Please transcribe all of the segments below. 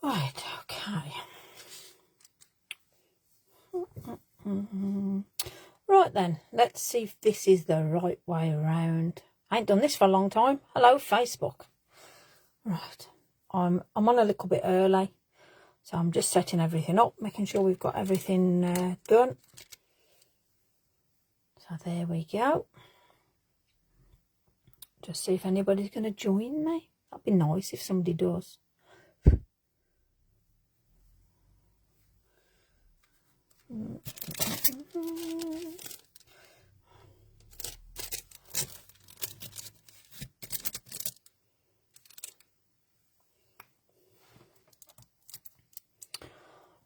Right, okay. Right then, let's see if this is the right way around. I ain't done this for a long time. Hello, Facebook. Right, I'm on a little bit early, so I'm just setting everything up, making sure we've got everything done. So there we go. Just see if anybody's going to join me. That'd be nice if somebody does.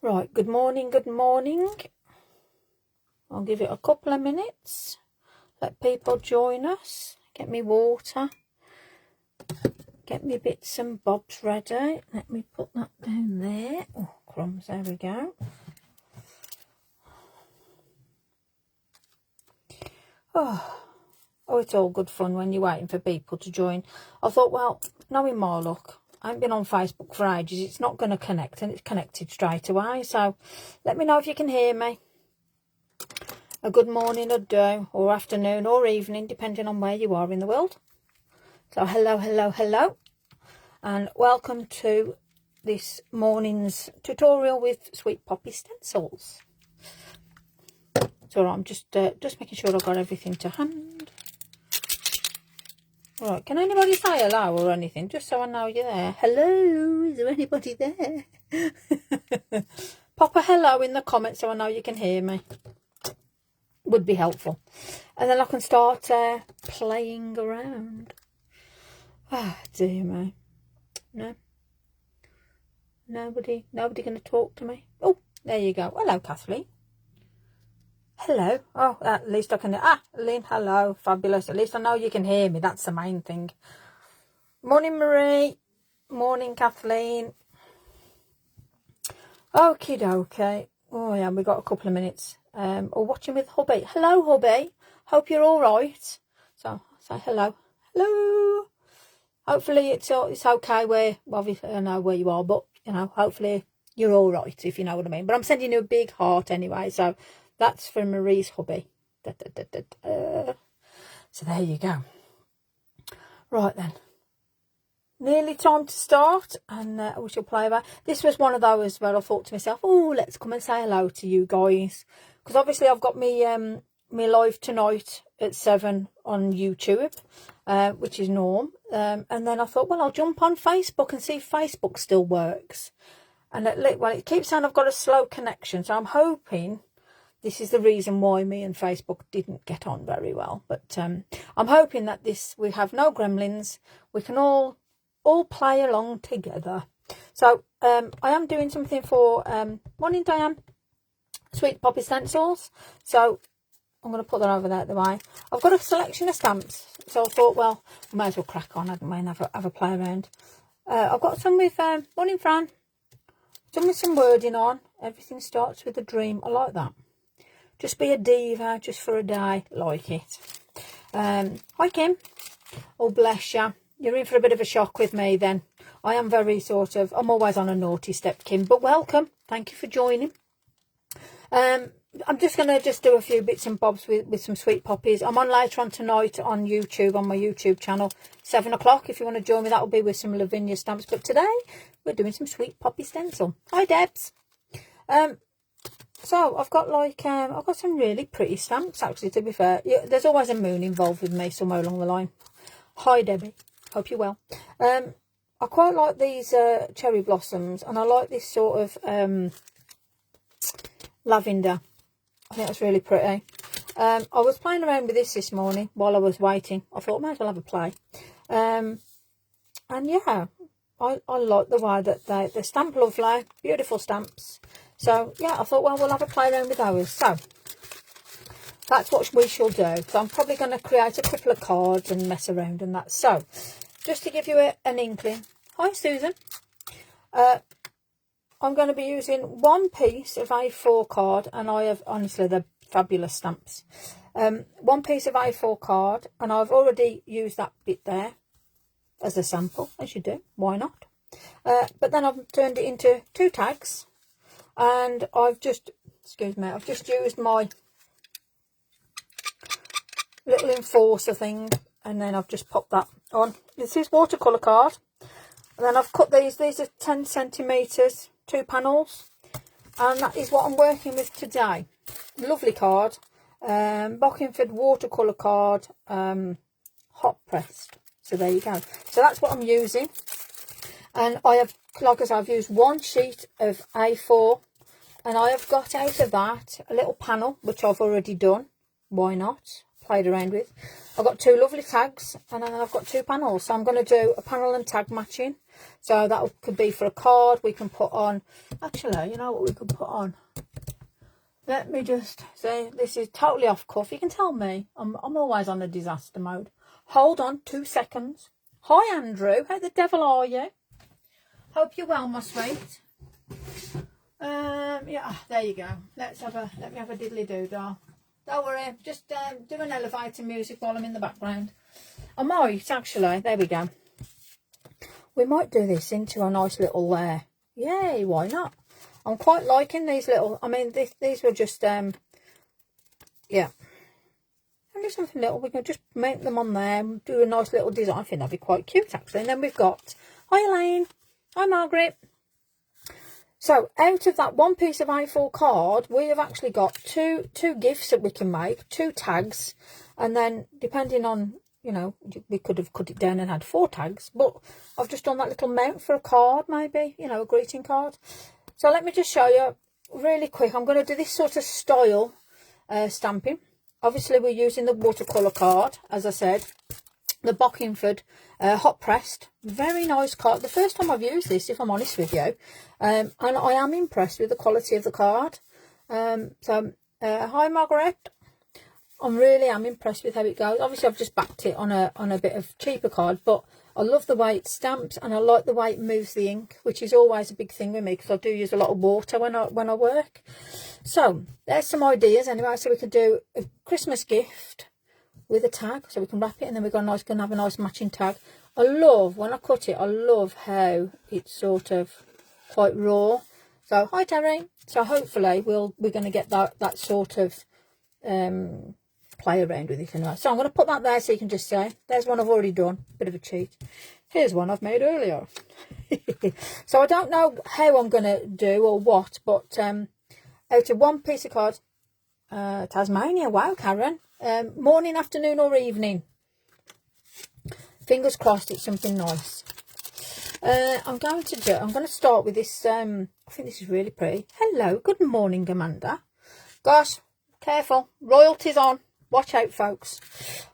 Right, good morning, good morning. I'll give it a couple of minutes. Let people join us. Get me water. Get me bits and bobs ready. Let me put that down there. Oh, crumbs, there we go. Oh, it's all good fun when you're waiting for people to join. I thought, well, knowing my luck, I haven't been on Facebook for ages. It's not going to connect, and it's connected straight away. So let me know if you can hear me. A good morning or day or afternoon or evening, depending on where you are in the world. So hello, hello, hello. And welcome to this morning's tutorial with Sweet Poppy Stencils. So I'm just making sure I've got everything to hand. Right, can anybody say hello or anything, just so I know you're there? Hello, is there anybody there? Pop a hello in the comments so I know you can hear me. Would be helpful. And then I can start playing around. Ah, dear me. No. Nobody going to talk to me. Oh, there you go. Hello, Kathleen. Hello. Oh, at least I can... Lynn, hello. Fabulous. At least I know you can hear me. That's the main thing. Morning, Marie. Morning, Kathleen. Okie dokie. Oh, yeah, we got a couple of minutes. Or watching with hubby. Hello, hubby. Hope you're all right. So, say hello. Hello. Hopefully it's okay where... Obviously, I know where you are, but, you know, hopefully you're all right, if you know what I mean. But I'm sending you a big heart anyway, so... That's for Marie's hubby. So there you go. Right then. Nearly time to start. And we shall play about. This was one of those where I thought to myself, oh, let's come and say hello to you guys. Because obviously I've got me live tonight at 7 on YouTube. Which is Norm. And then I thought, well, I'll jump on Facebook and see if Facebook still works. And it keeps saying I've got a slow connection. So I'm hoping... This is the reason why me and Facebook didn't get on very well. But I'm hoping that we have no gremlins. We can all play along together. So I am doing something for morning, Diane. Sweet Poppy Stencils. So I'm going to put that over there at the way. I've got a selection of stamps. So I thought, well, we might as well crack on, hadn't we, and have a play around. I've got some with morning, Fran. Some with some wording on. Everything starts with a dream. I like that. Just be a diva, just for a day, like it. Hi, Kim. Oh, bless you. You're in for a bit of a shock with me then. I am very I'm always on a naughty step, Kim, but welcome. Thank you for joining. I'm just going to do a few bits and bobs with some Sweet Poppies. I'm on later on tonight on YouTube, on my YouTube channel, 7 o'clock. If you want to join me, that will be with some Lavinia stamps. But today, we're doing some Sweet Poppy stencil. Hi, Debs. So I've got I've got some really pretty stamps, actually, to be fair. Yeah, there's always a moon involved with me somewhere along the line. Hi, Debbie. Hope you're well. I quite like these cherry blossoms, and I like this sort of lavender. I think that's really pretty. I was playing around with this morning while I was waiting. I thought, might as well have a play. And yeah, I like the way that they stamp lovely, beautiful stamps. So, yeah, I thought, well, we'll have a play around with those. So, that's what we shall do. So, I'm probably going to create a couple of cards and mess around and that. So, just to give you an inkling. Hi, Susan. I'm going to be using one piece of A4 card. And I have, honestly, they're fabulous stamps. One piece of A4 card. And I've already used that bit there as a sample, as you do. Why not? But then I've turned it into 2 tags, and I've just, excuse me, I've just used my little enforcer thing, and then I've just popped that on. This is watercolour card, and then I've cut these are 10 centimetres, 2 panels, and that is what I'm working with today. Lovely card, Bockingford watercolour card, hot pressed. So there you go. So that's what I'm using, and I have, like I said, I've used 1 sheet of A4, and I have got out of that a little panel which I've already done. Why not? Played around with. I've got 2 lovely tags, and then I've got 2 panels. So I'm going to do a panel and tag matching. So that could be for a card. We can put on, actually, you know what we could put on? Let me just say, this is totally off cuff. You can tell me, I'm always on a disaster mode. Hold on 2 seconds. Hi Andrew, how the devil are you? Hope you're well, my sweet. Yeah, there you go. Let me have a diddly doo doll. Don't worry, just do an elevator music while I'm in the background. I might actually, there we go. We might do this into a nice little yay, why not? I'm quite liking these little, I mean these were just yeah. And do something little, we can just make them on there and do a nice little design. I think that'd be quite cute actually. And then we've got, hi Elaine, hi Margaret. So out of that 1 piece of A4 card, we have actually got two gifts that we can make, 2 tags, and then depending on, you know, we could have cut it down and had 4 tags, but I've just done that little mount for a card, maybe, you know, a greeting card. So let me just show you really quick. I'm going to do this sort of style stamping. Obviously we're using the watercolour card, as I said, the Bockingford hot pressed, very nice card. The first time I've used this, if I'm honest with you, and I am impressed with the quality of the card. Hi Margaret, I really am impressed with how it goes. Obviously I've just backed it on a bit of cheaper card, but I love the way it stamps, and I like the way it moves the ink, which is always a big thing with me because I do use a lot of water when I work. So there's some ideas anyway. So we could do a Christmas gift with a tag, so we can wrap it, and then we're going to have a nice matching tag. I love, when I cut it, I love how it's sort of quite raw. So hi Terry. So hopefully we're going to get that sort of play around with it anyway. So I'm going to put that there so you can just see. There's one I've already done, bit of a cheat. Here's one I've made earlier. So I don't know how I'm going to do or what, but out of 1 piece of card, Tasmania, wow Karen, morning, afternoon or evening, fingers crossed it's something nice. I'm going to start with this. I think this is really pretty. Hello, good morning Amanda. Gosh, careful, royalty's on, watch out folks.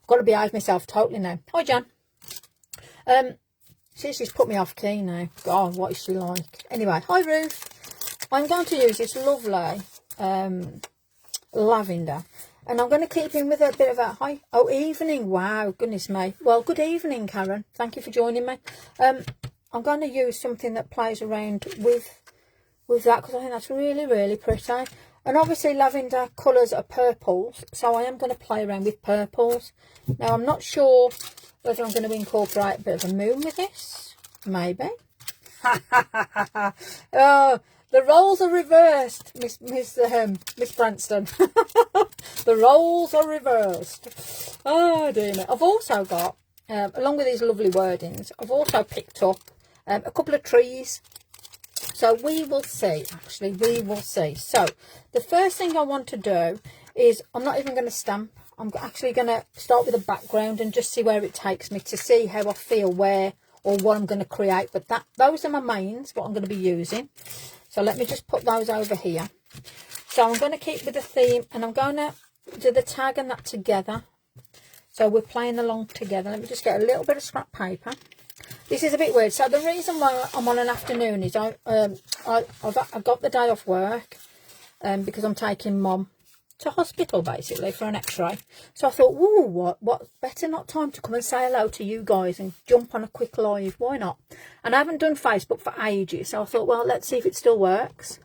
I've got to behave myself totally now. Hi Jan. She's put me off key now. God, what is she like? Anyway, hi Ruth. I'm going to use this lovely lavender, and I'm going to keep in with a bit of a hi. Oh, evening, wow, goodness me. Well, good evening Karen, thank you for joining me. I'm going to use something that plays around with that, because I think that's really, really pretty. And obviously lavender colours are purples, so I am going to play around with purples. Now I'm not sure whether I'm going to incorporate a bit of a moon with this, maybe. Oh, the roles are reversed, Miss Branston. The roles are reversed. Oh dear me. I've also got, along with these lovely wordings, I've also picked up a couple of trees. So we will see, actually, we will see. So the first thing I want to do is, I'm not even going to stamp. I'm actually going to start with a background and just see where it takes me, to see how I feel, where or what I'm going to create. But those are my mains, what I'm going to be using. So let me just put those over here. So I'm going to keep with the theme, and I'm going to do the tag and that together. So we're playing along together. Let me just get a little bit of scrap paper. This is a bit weird. So the reason why I'm on an afternoon is I've got the day off work because I'm taking Mum to hospital basically for an x-ray. So I thought, whoa, what better not time to come and say hello to you guys and jump on a quick live, why not? And I haven't done Facebook for ages, so I thought, well, let's see if it still works.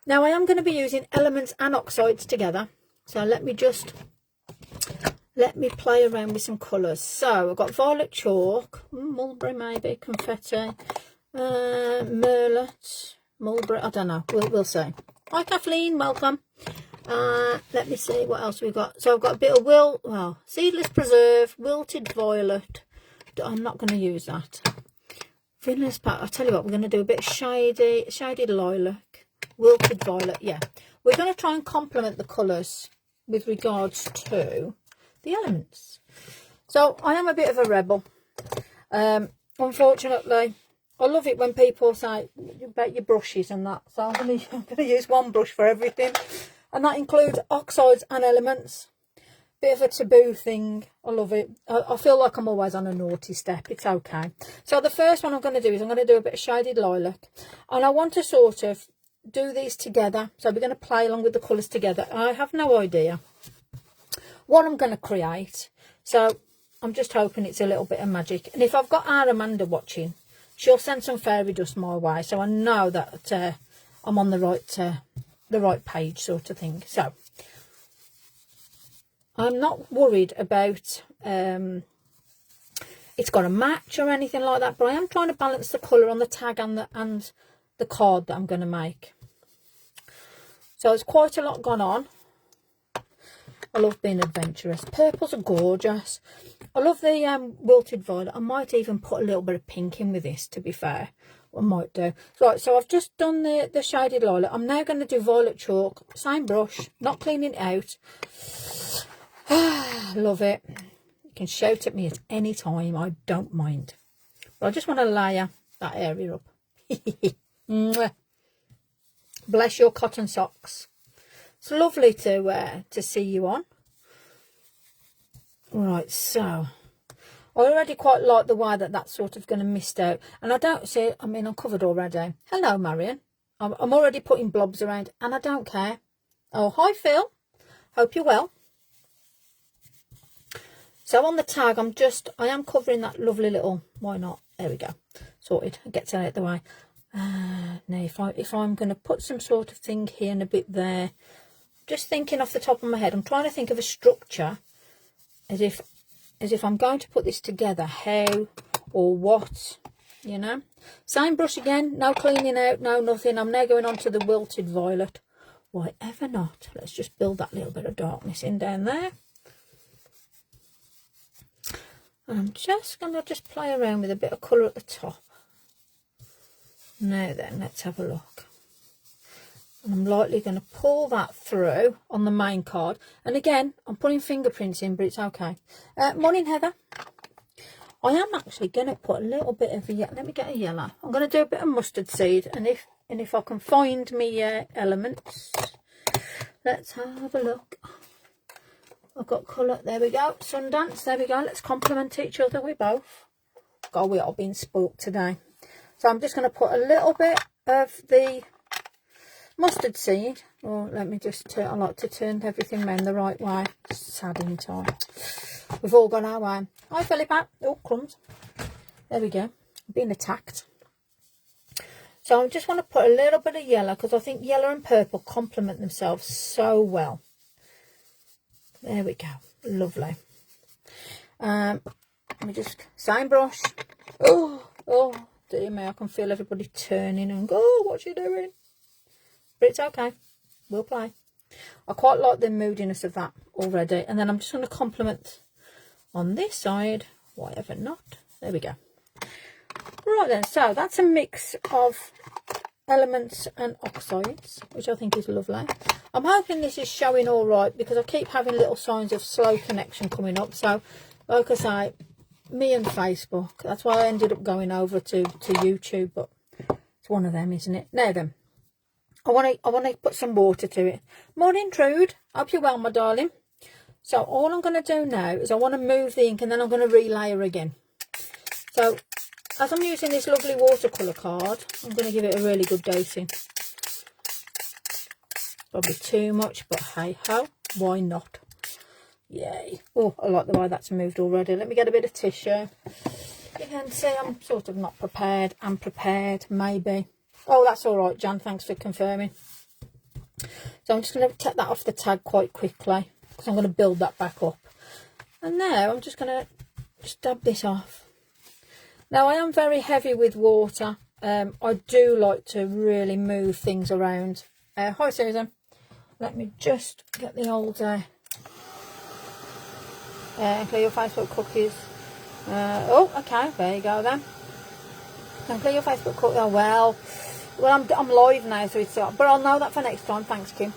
Now I am going to be using elements and oxides together, so let me play around with some colours. So I've got violet chalk, mulberry maybe, confetti, Mulberry, I don't know, we'll see. Hi Kathleen, welcome. Let me see what else we've got. So I've got a bit of seedless preserve, wilted violet. I'm not going to use that. Vanilla I'll tell you what, we're going to do a bit of shaded lilac, wilted violet. Yeah, we're going to try and complement the colours with regards to the elements. So I am a bit of a rebel. Unfortunately, I love it when people say about your brushes and that. So I'm going to use one brush for everything, and that includes oxides and elements. Bit of a taboo thing. I love it. I feel like I'm always on a naughty step. It's okay. So the first one I'm going to do is I'm going to do a bit of shaded lilac, and I want to sort of do these together. So we're going to play along with the colours together. I have no idea what I'm going to create, so I'm just hoping it's a little bit of magic. And if I've got our Amanda watching, she'll send some fairy dust my way, so I know that I'm on the right page, sort of thing. So I'm not worried about it's got a match or anything like that, but I am trying to balance the colour on the tag and the card that I'm going to make. So there's quite a lot gone on. I love being adventurous. Purples are gorgeous. I love the wilted violet. I might even put a little bit of pink in with this, to be fair. I might do. Right, so I've just done the shaded lilac. I'm now going to do violet chalk. Same brush, not cleaning it out. Love it. You can shout at me at any time. I don't mind. But I just want to layer that area up. Bless your cotton socks. It's lovely to see you on. Right, so I already quite like the way that's sort of going to mist out. And I don't see, I mean, I'm covered already. Hello, Marion. I'm already putting blobs around, and I don't care. Oh, hi, Phil. Hope you're well. So on the tag, I am covering that lovely little, why not? There we go. Sorted. It gets out of the way. Now, if I'm going to put some sort of thing here and a bit there, just thinking off the top of my head, I'm trying to think of a structure as if I'm going to put this together, how or what, you know. Same brush again, no cleaning out, no nothing. I'm now going on to the wilted violet. Why ever not? Let's just build that little bit of darkness in down there. And I'm just going to play around with a bit of colour at the top. Now then, let's have a look. And I'm lightly going to pull that through on the main card. And again, I'm putting fingerprints in, but it's okay. Morning, Heather. I am actually going to put a little bit of yellow. Let me get a yellow. I'm going to do a bit of mustard seed. And if I can find me elements, let's have a look. I've got colour. There we go. Sundance. There we go. Let's complement each other. We both. God, we are being spooked today. So I'm just going to put a little bit of the mustard seed. Or let me just turn. I like to turn everything around the right way. Sad in time. We've all gone our way. Hi, Philippa. Oh, crumbs. There we go. I'm being attacked. So I just want to put a little bit of yellow, because I think yellow and purple complement themselves so well. There we go. Lovely. Let me just, same brush. Oh, dear me, I can feel everybody turning and go, oh, what's she doing? But it's okay. We'll play. I quite like the moodiness of that already. And then I'm just going to complement on this side. Whatever not. There we go. Right then, so that's a mix of elements and oxides, which I think is lovely. I'm hoping this is showing all right, because I keep having little signs of slow connection coming up. So, like I say, me and Facebook, that's why I ended up going over to YouTube, but it's one of them, isn't it? Now then, I want to put some water to it. Morning, Trude. Hope you're well, my darling. So all I'm going to do now is I want to move the ink, and then I'm going to relayer again. So as I'm using this lovely watercolour card, I'm going to give it a really good dosing. Probably too much, but hey ho, why not? Yay. Oh, I like the way that's moved already. Let me get a bit of tissue. You can see I'm sort of not prepared. I'm prepared, maybe. Oh, that's all right, Jan. Thanks for confirming. So I'm just going to take that off the tag quite quickly, because I'm going to build that back up. And now I'm just going to dab this off. Now, I am very heavy with water. I do like to really move things around. Hi Susan. Let me just get the old clear your Facebook cookies. Oh, okay, there you go then. And clear your Facebook cookies. Oh well, I'm live now, so it's but I'll know that for next time. Thanks, Kim.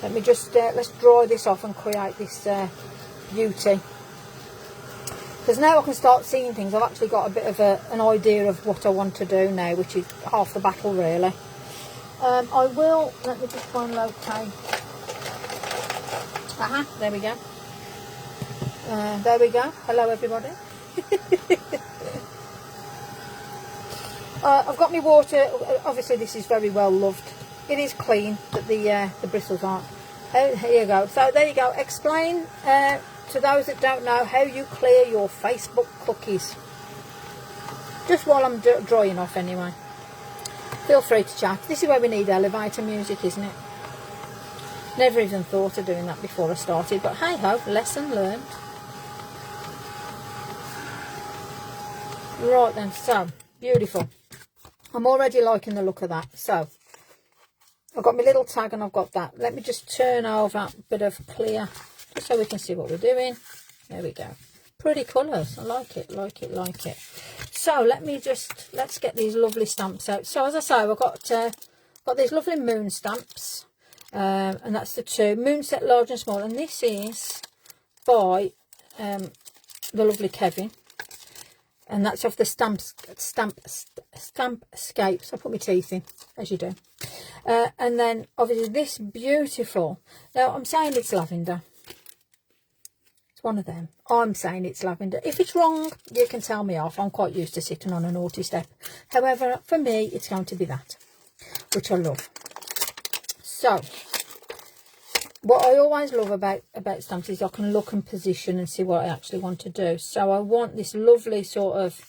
Let me just let's dry this off and create this beauty. Because now I can start seeing things. I've actually got a bit of an idea of what I want to do now, which is half the battle really. I will, let me just try and locate. Aha, there we go. There we go. Hello everybody. I've got my water. Obviously this is very well loved. It is clean, but the bristles aren't. Oh, here you go. So there you go. Explain to those that don't know how you clear your Facebook cookies. Just while I'm drying off anyway. Feel free to chat. This is where we need elevator music, isn't it? Never even thought of doing that before I started, but hey ho, lesson learned. Right then, so beautiful. I'm already liking the look of that. So I've got my little tag and I've got that. Let me just turn over a bit of clear just so we can see what we're doing. There we go. Pretty colours. I like it, like it, like it. So let's get these lovely stamps out. So as I say, I've got these lovely moon stamps, and that's the two moon set large and small, and this is by the lovely Kevin, and that's off the Stampscapes. I put my teeth in, as you do, and then obviously this beautiful. Now I'm saying it's lavender. One of them. I'm saying it's lavender. If it's wrong, you can tell me off. I'm quite used to sitting on a naughty step. However, for me, it's going to be that, which I love. So, what I always love about stamps is I can look and position and see what I actually want to do. So, I want this lovely sort of,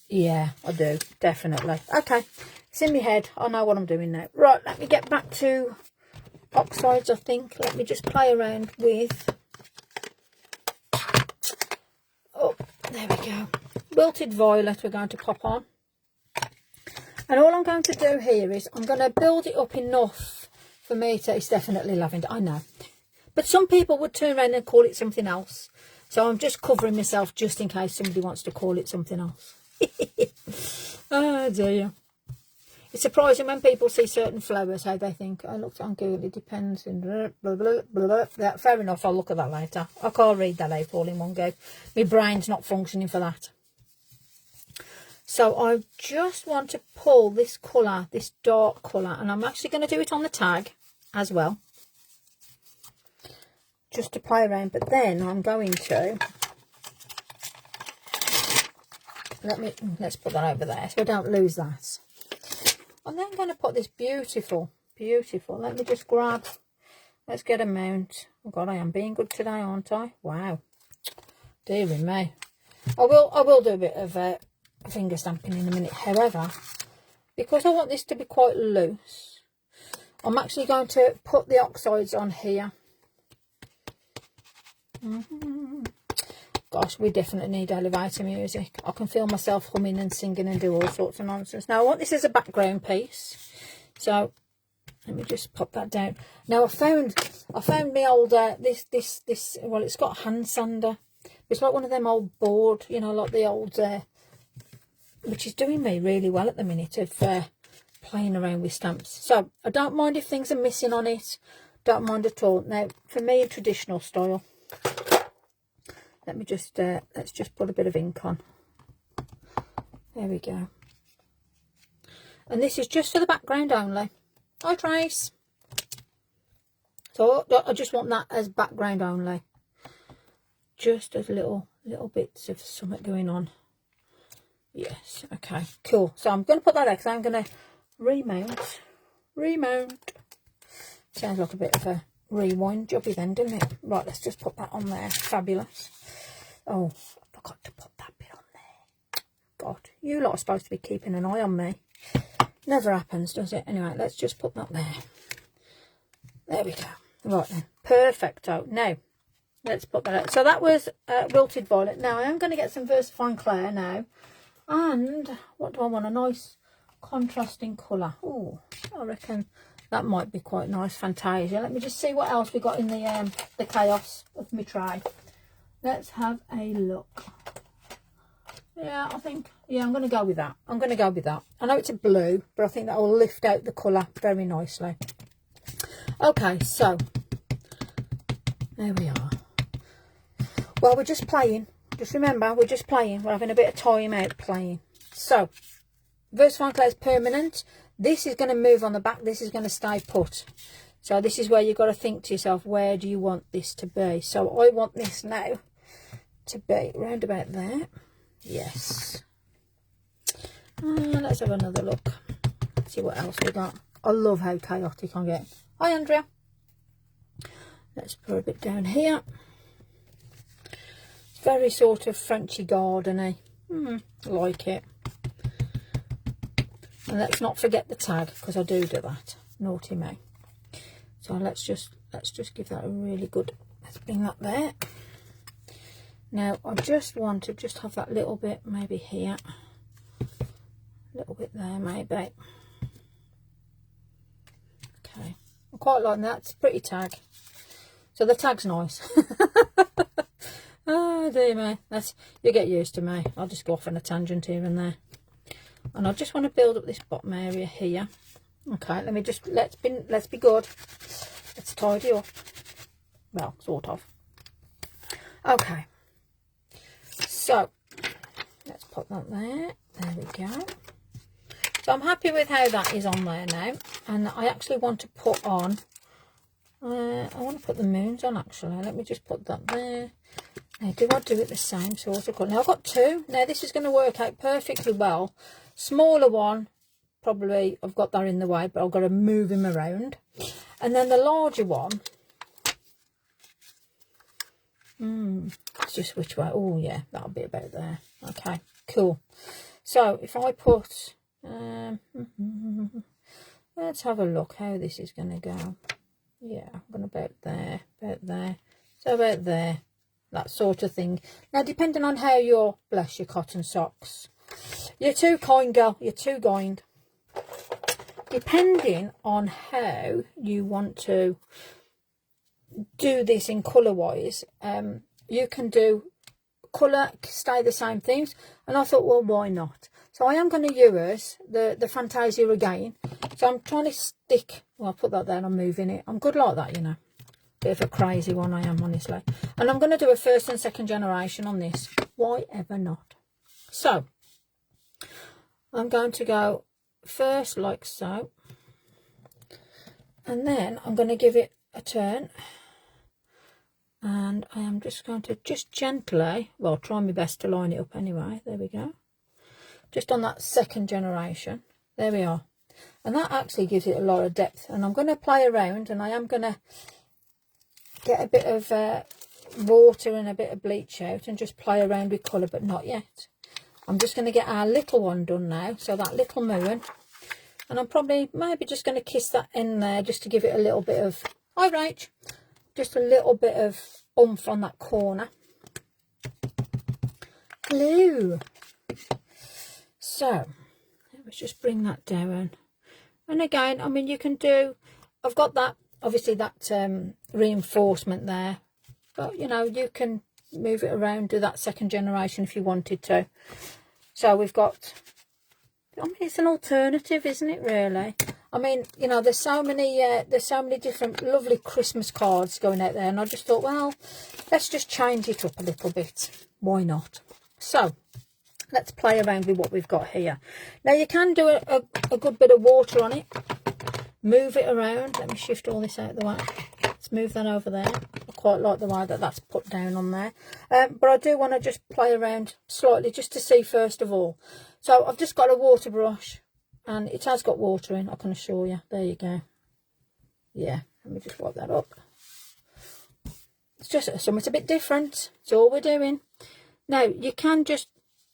yeah, I do, definitely. Okay, it's in my head. I know what I'm doing now. Right, let me get back to oxides, I think. Let me just play around with... Oh, there we go. Wilted violet we're going to pop on. And all I'm going to do here is I'm going to build it up enough for me to... It's definitely lavender, I know. But some people would turn around and call it something else. So I'm just covering myself just in case somebody wants to call it something else. Oh dear. It's surprising when people see certain flowers how they think, I looked on Google, it depends. And blah, blah, blah, blah. Yeah, fair enough, I'll look at that later. I can't read that out all in one go. My brain's not functioning for that. So I just want to pull this colour, this dark colour, and I'm actually going to do it on the tag as well. Just to play around, but then I'm going to... Let's put that over there so I don't lose that. I'm then going to put this beautiful, let me just grab, let's get a mount. Oh God, I am being good today, aren't I? Wow, dearie me. I will do a bit of finger stamping in a minute. However, because I want this to be quite loose, I'm actually going to put the oxides on here. Gosh, we definitely need elevator music. I can feel myself humming and singing and do all sorts of nonsense. Now, I want this as a background piece. So, let me just pop that down. Now, I found my old, this, well, it's got a hand sander. It's like one of them old board, you know, like the old, which is doing me really well at the minute of playing around with stamps. So, I don't mind if things are missing on it. Don't mind at all. Now, for me, a traditional style. Let me just, let's just put a bit of ink on. There we go. And this is just for the background only. Hi, Trace. So I just want that as background only. Just as little bits of something going on. Yes, okay, cool. So I'm going to put that there because I'm going to remount. Sounds like a bit of a rewind jobby then, doesn't it? Right, let's just put that on there. Fabulous. Oh, I forgot to put that bit on there. God, you lot are supposed to be keeping an eye on me. Never happens, does it? Anyway, let's just put that there. There we go. Right then, perfecto. Now, let's put that out. So that was Wilted Violet. Now, I am going to get some VersaFine Clair now. And what do I want? A nice contrasting colour. Oh, I reckon that might be quite nice. Fantasia. Let me just see what else we got in the chaos of my tray. Let's have a look. Yeah, I think, yeah, I'm going to go with that. I'm going to go with that. I know it's a blue, but I think that will lift out the colour very nicely. Okay, so there we are. Well, we're just playing. Just remember, we're just playing. We're having a bit of time out playing. So, Versafine Clay is permanent. This is going to move on the back. This is going to stay put. So this is where you've got to think to yourself, where do you want this to be? So I want this now to be round about there. Yes. Let's have another look. See what else we got. I love how chaotic I get. Hi, Andrea. Let's put a bit down here. It's very sort of Frenchy gardeny. Like it. And let's not forget the tag, because I do that. Naughty me. So let's just give that a really good. Let's bring that there. Now I just want to just have that little bit maybe here, a little bit there maybe. Okay, I quite like that. It's a pretty tag. So the tag's nice. Oh dear me, you get used to me. I'll just go off on a tangent here and there. And I just want to build up this bottom area here. Okay, let me just let's be good. Let's tidy up. Well, sort of. Okay. So let's put that there. There we go. So I'm happy with how that is on there now. And I actually want to put on I want to put the moons on actually. Let me just put that there. Now do I do it the same sort of colour? Now I've got two. Now this is going to work out perfectly well. Smaller one, probably I've got that in the way, but I've got to move him around. And then the larger one, it's just which way. Oh yeah, that'll be about there. Okay, cool. So if I put let's have a look how this is going to go. Yeah, I'm going about there, so about there, that sort of thing. Now depending on how you're, bless your cotton socks, you're too kind, girl, you're too kind. Depending on how you want to do this in colour wise, you can do colour, stay the same things, and I thought, well, why not? So I am going to use the Fantasia again. So I'm trying to stick, well, I'll put that there and I'm moving it. I'm good like that, you know. Bit of a crazy one I am, honestly. And I'm going to do a first and second generation on this. Why ever not? So I'm going to go first like so. And then I'm going to give it a turn. And I am just going to just gently, well, try my best to line it up anyway. There we go. Just on that second generation. There we are. And that actually gives it a lot of depth. And I'm going to play around, and I am going to get a bit of water and a bit of bleach out and just play around with colour, but not yet. I'm just going to get our little one done now. So that little moon. And I'm probably maybe just going to kiss that in there just to give it a little bit of, hi Rach, just a little bit of oomph on that corner. Hello. So let's just bring that down. And again, I mean, you can do, I've got that, obviously that reinforcement there, but you know, you can move it around, do that second generation if you wanted to. So we've got, I mean, it's an alternative, isn't it, really? I mean, you know, there's so many different lovely Christmas cards going out there, and I just thought, well, let's just change it up a little bit. Why not? So let's play around with what we've got here. Now you can do a good bit of water on it, move it around. Let me shift all this out of the way. Let's move that over there. I quite like the way that that's put down on there, but I do want to just play around slightly just to see first of all. So I've just got a water brush, and it has got water in, I can assure you. There you go. Yeah, let me just wipe that up. It's just something a bit different. It's all we're doing. Now you can just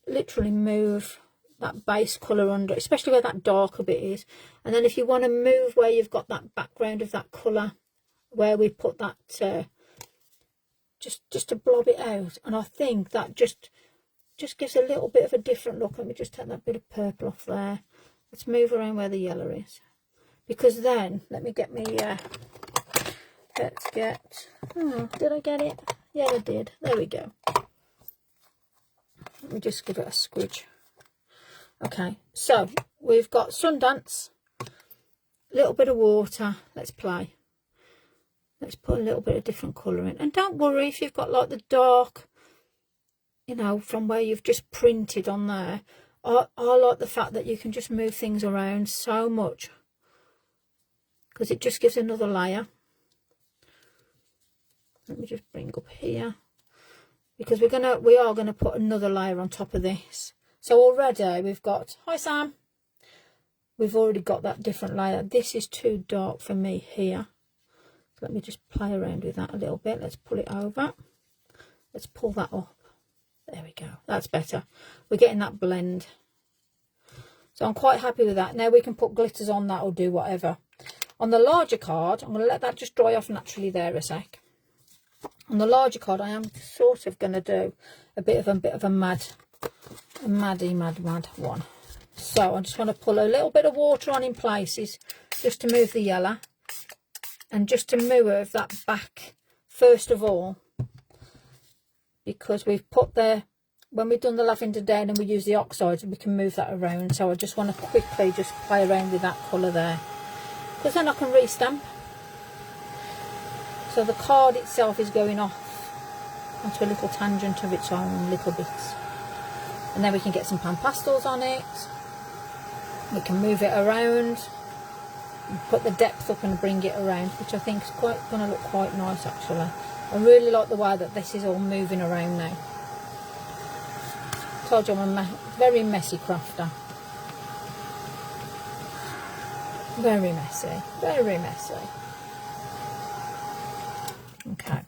literally move that base colour under, especially where that darker bit is, and then if you want to move where you've got that background of that colour where we put that just to blob it out, and I think that just gives a little bit of a different look. Let me just take that bit of purple off there Let's move around where the yellow is. Because then, let me get me, let's get, oh, did I get it? Yeah, I did. There we go. Let me just give it a squidge. Okay, so we've got Sundance, a little bit of water. Let's play. Let's put a little bit of different colour in. And don't worry if you've got like the dark, you know, from where you've just printed on there. I like the fact that you can just move things around so much, because it just gives another layer. Let me just bring up here, because we are gonna put another layer on top of this. So already we've got, hi Sam, we've already got that different layer. This is too dark for me here. So let me just play around with that a little bit. Let's pull it over. Let's pull that up. There we go. That's better. We're getting that blend. So I'm quite happy with that. Now we can put glitters on that or do whatever. On the larger card, I'm going to let that just dry off naturally there a sec. On the larger card, I am sort of going to do a bit of a mad one. So I just want to pull a little bit of water on in places just to move the yellow, and just to move that back first of all, because we've put when we've done the lavender down and we use the oxides, we can move that around. So I just want to quickly just play around with that colour there, because then I can re-stamp. So the card itself is going off onto a little tangent of its own little bits. And then we can get some pan pastels on it. We can move it around, and put the depth up and bring it around, which I think is going to look quite nice actually. I really like the way that this is all moving around now. I told you I'm a very messy crafter. Very messy, very messy. Okay.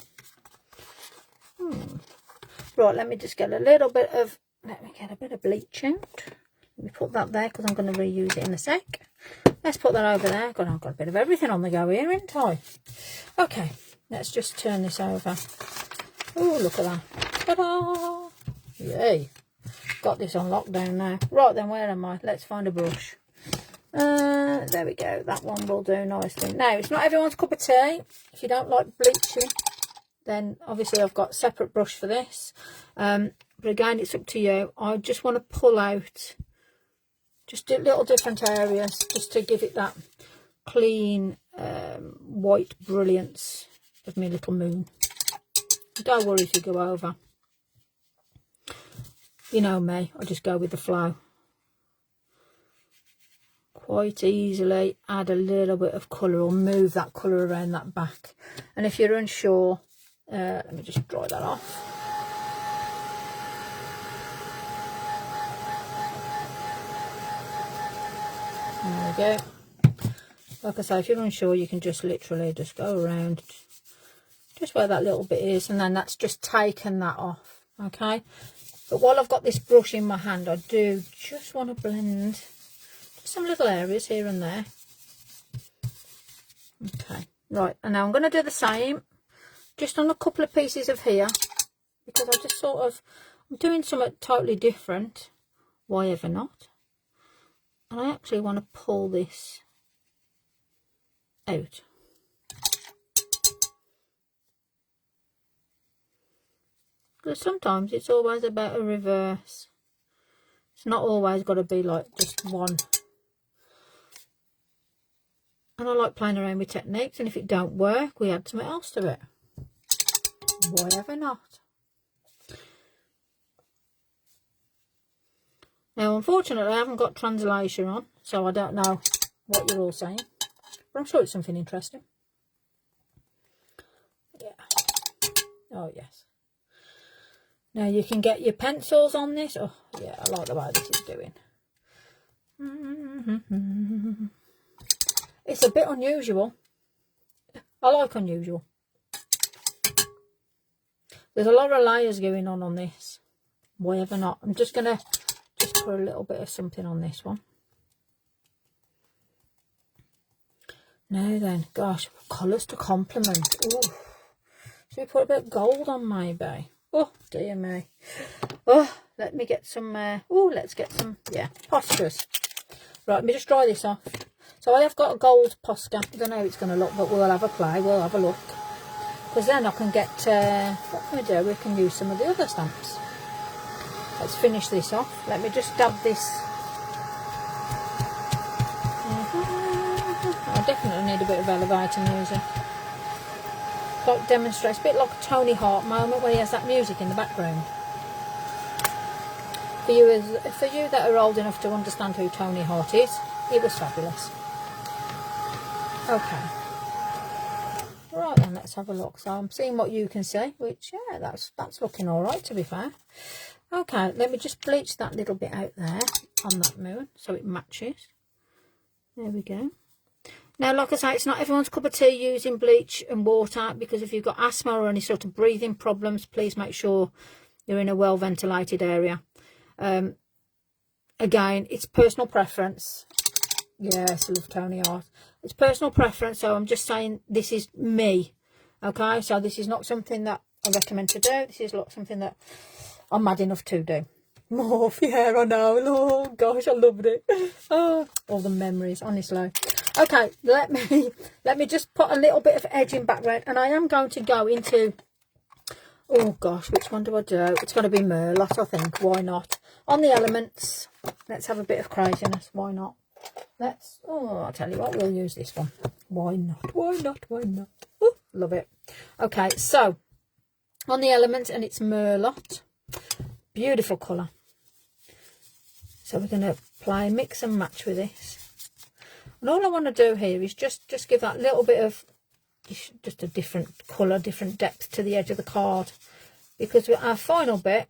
Right, let me just get a little bit of, let me get a bit of bleach out. Let me put that there because I'm going to reuse it in a sec. Let's put that over there. God, I've got a bit of everything on the go here, ain't I? Okay, let's just turn this over. Oh, look at that. Ta-da! Yay. Got this on lockdown now. Right then, where am I? Let's find a brush. There we go. That one will do nicely. Now, it's not everyone's cup of tea. If you don't like bleaching, then obviously I've got a separate brush for this. But again, it's up to you. I just want to pull out just little different areas just to give it that clean white brilliance of my little moon. Don't worry if you go over. You know me, I just go with the flow. Quite easily add a little bit of colour or move that colour around that back. And if you're unsure, let me just dry that off. There we go. Like I say, if you're unsure, you can just literally just go around just where that little bit is, and then that's just taken that off. Okay, but while I've got this brush in my hand, I do just want to blend some little areas here and there. Okay, right, and now I'm going to do the same just on a couple of pieces of here, because I just sort of, I'm doing something totally different. Why ever not? And I actually want to pull this out. Because sometimes it's always about a reverse. It's not always got to be like just one. And I like playing around with techniques, and if it don't work, we add something else to it. Why ever not? Now, unfortunately, I haven't got translation on, so I don't know what you're all saying. But I'm sure it's something interesting. Yeah. Oh, yes. Now, you can get your pencils on this. Oh, yeah, I like the way this is doing. It's a bit unusual. I like unusual. There's a lot of layers going on this. Why ever not? I'm just going to put a little bit of something on this one. Now then, gosh, colours to complement. Ooh. Should we put a bit of gold on maybe? Oh, dear me. Oh, let me get some, oh, let's get some, yeah, postures. Right, let me just dry this off. So I have got a gold Posca. I don't know how it's going to look, but we'll have a play. We'll have a look. Because then I can get, what can we do? We can use some of the other stamps. Let's finish this off. Let me just dab this. I definitely need a bit of elevator music. Like demonstrates, a bit like a Tony Hart moment where he has that music in the background. For you that are old enough to understand who Tony Hart is, it was fabulous. Okay. Right then, let's have a look. So I'm seeing what you can see, which, yeah, that's looking all right, to be fair. Okay, let me just bleach that little bit out there on that moon so it matches. There we go. Now, like I say, it's not everyone's cup of tea using bleach and water, because if you've got asthma or any sort of breathing problems, please make sure you're in a well-ventilated area. Again, it's personal preference. Yes, I love Tony Hart. It's personal preference, so I'm just saying this is me. Okay, so this is not something that I recommend to do. This is not something that I'm mad enough to do. Oh, yeah, I know. Oh, gosh, I loved it. Oh, all the memories, honestly. Okay, let me just put a little bit of edging background, and I am going to go into, oh gosh, which one do I do? It's going to be Merlot, I think. Why not? On the elements, let's have a bit of craziness. Why not? I'll tell you what, we'll use this one. Why not? Why not? Why not? Ooh, love it. Okay, so on the elements, and it's Merlot. Beautiful colour. So we're going to apply mix and match with this. And all I want to do here is just give that little bit of, just a different colour, different depth to the edge of the card. Because with our final bit,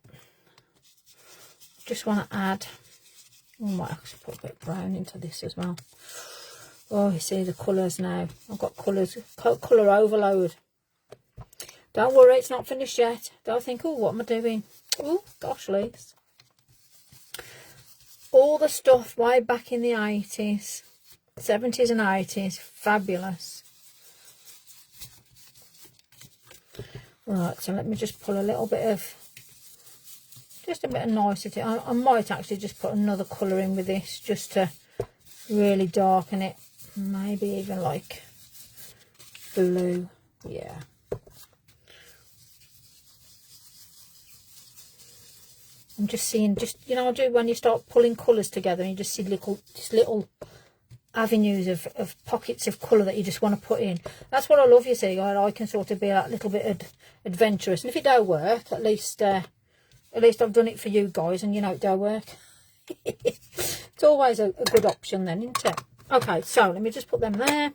just want to add, I might actually put a bit of brown into this as well. Oh, you see the colours now. I've got colours, colour overload. Don't worry, it's not finished yet. Don't think, oh, what am I doing? Oh, gosh, Lise. All the stuff way back in the 80s, 70s and 80s, fabulous. Right, so let me just pull a little bit of, just a bit of nicety. I might actually just put another colour in with this, just to really darken it. Maybe even like blue, yeah. I'm just seeing, you know, I do when you start pulling colours together and you just see little avenues of pockets of colour that you just want to put in. That's what I love, you see. I can sort of be a little bit adventurous. And if it don't work, at least I've done it for you guys and you know it don't work. It's always a good option then, isn't it? Okay, so let me just put them there.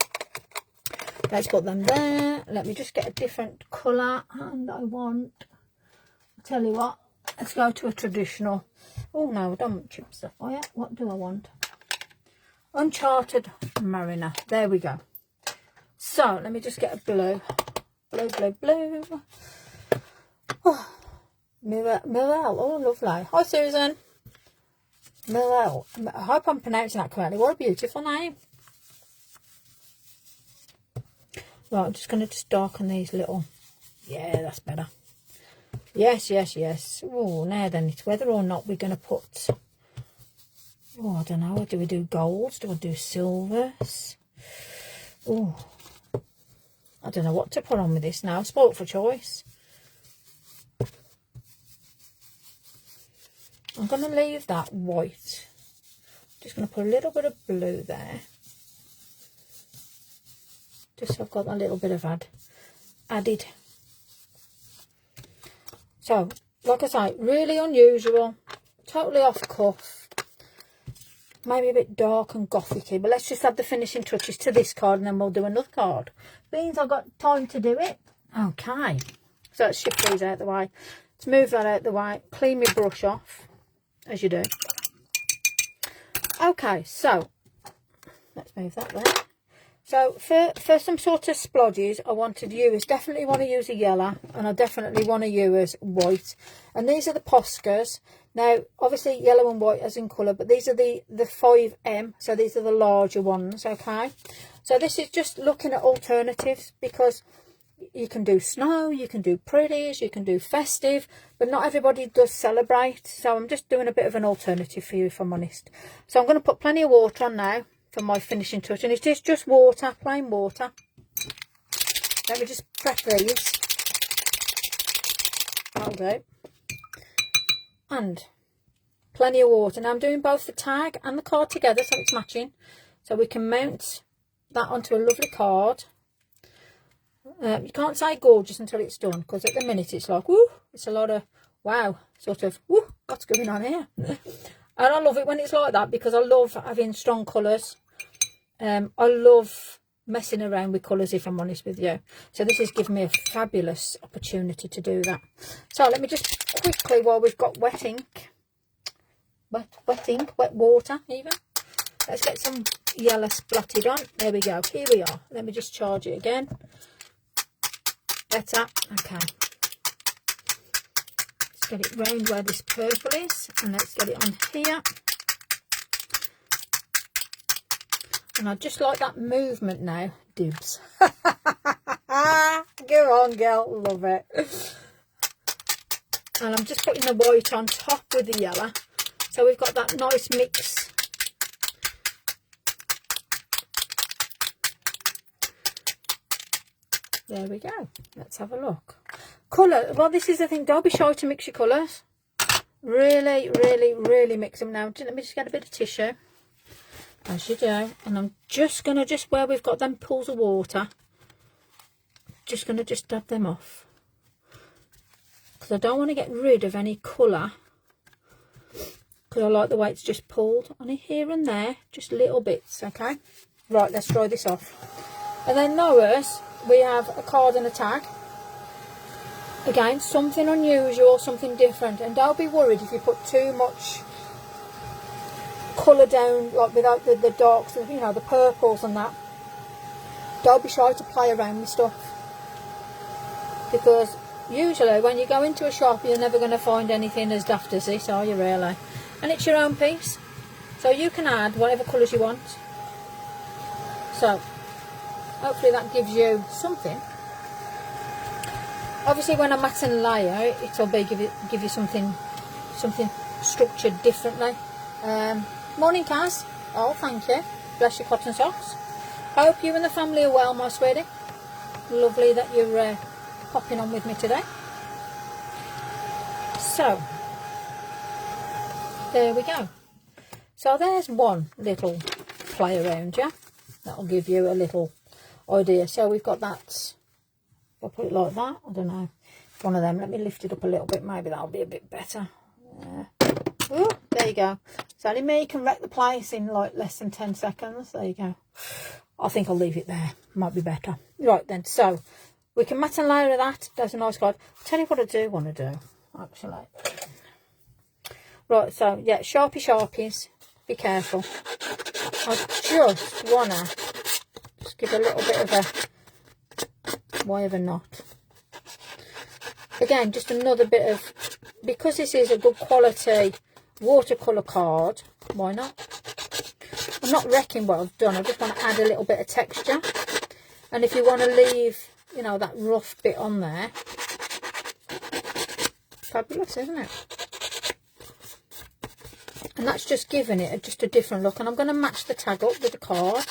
Let's put them there. Let me just get a different colour. And I want, I'll tell you what. Let's go to a traditional. Oh no, I don't want chip stuff. Oh yeah, what do I want? Uncharted Mariner. There we go. So let me just get a blue. Blue. Oh, Mirelle. Oh, lovely. Hi, Susan. Mirelle. I hope I'm pronouncing that correctly. What a beautiful name. Right, I'm just going to just darken these little. Yeah, that's better. Yes. Oh, now then, it's whether or not we're going to put, oh, I don't know, do we do golds? Do I do silvers? Oh, I don't know what to put on with this now. Spoilt for choice. I'm going to leave that white. Just going to put a little bit of blue there. Just so I've got a little bit of added. So, like I say, really unusual, totally off cuff, maybe a bit dark and gothic-y, but let's just add the finishing touches to this card and then we'll do another card. Means I've got time to do it. Okay, so let's shift these out the way. Let's move that out the way, clean my brush off, as you do. Okay, so, let's move that there. So for some sort of splodges, definitely want to use a yellow, and I definitely want to use white. And these are the Poscas. Now, obviously yellow and white as in colour, but these are the 5M, so these are the larger ones, okay? So this is just looking at alternatives, because you can do snow, you can do pretties, you can do festive, but not everybody does celebrate. So I'm just doing a bit of an alternative for you, if I'm honest. So I'm going to put plenty of water on now for my finishing touch, and it is just water, plain water. Let me just prep these. That'll do. And plenty of water. Now I'm doing both the tag and the card together so it's matching, so we can mount that onto a lovely card. You can't say gorgeous until it's done, because at the minute it's like, woo, it's a lot of, wow, sort of, woo, what's going on here? And I love it when it's like that, because I love having strong colours. I love messing around with colours, if I'm honest with you. So this has given me a fabulous opportunity to do that. So let me just quickly, while we've got wet ink, wet water even, let's get some yellow splattered on. There we go, here we are. Let me just charge it again. Better. Okay, let's get it round where this purple is, and let's get it on here. And I just like that movement now. Dibs. Go on, girl, love it. And I'm just putting the white on top with the yellow, so we've got that nice mix. There we go. Let's have a look. Colour. Well, this is the thing. Don't be shy to mix your colours. Really, really, really mix them now. Let me just get a bit of tissue, as you do. And I'm just going to, where we've got them pools of water, just going to dab them off. Because I don't want to get rid of any colour. Because I like the way it's just pulled on it here and there. Just little bits, okay? Right, let's dry this off. And then notice we have a card and a tag. Again, something unusual, something different. And don't be worried if you put too much colour down, like without the darks, you know, the purples and that. Don't be shy to play around with stuff. Because usually when you go into a shop, you're never going to find anything as daft as this, are you really? And it's your own piece. So you can add whatever colours you want. So hopefully that gives you something. Obviously when I mat and layer, it'll be give you something structured differently. Morning, Kaz. Oh, thank you. Bless your cotton socks. Hope you and the family are well, my sweetie. Lovely that you're popping on with me today. So there we go. So there's one little play around, yeah. That'll give you a little idea. So we've got that. I'll put it like that. I don't know. One of them. Let me lift it up a little bit. Maybe that'll be a bit better. Ooh, there you go. It's only me can wreck the place in like less than 10 seconds. There you go. I think I'll leave it there. Might be better. Right then. So we can mat and layer that. There's a nice card. I'll tell you what I do want to do. Actually. Right. So yeah, sharpies. Be careful. I just wanna give a little bit of a why of a knot. Again, just another bit of, because this is a good quality watercolour card, why not? I'm not wrecking what I've done. I just want to add a little bit of texture. And if you want to leave, you know, that rough bit on there, fabulous, isn't it? And that's just giving it just a different look. And I'm going to match the tag up with the card.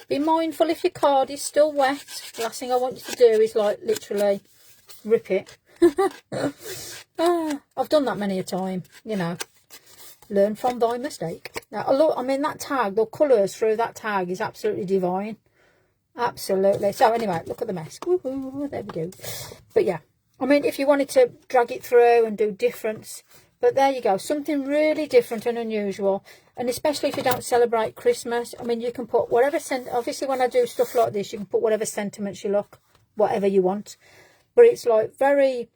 Be mindful if your card is still wet. The last thing I want you to do is like literally rip it. I've done that many a time, you know. Learn from thy mistake. Now, I mean, that tag, the colours through that tag is absolutely divine. Absolutely. So anyway, look at the mess. Woohoo, there we go. But yeah, I mean, if you wanted to drag it through and do difference, but there you go, something really different and unusual. And especially if you don't celebrate Christmas, I mean, you can put whatever obviously when I do stuff like this, you can put whatever sentiments you look, whatever you want. But it's like very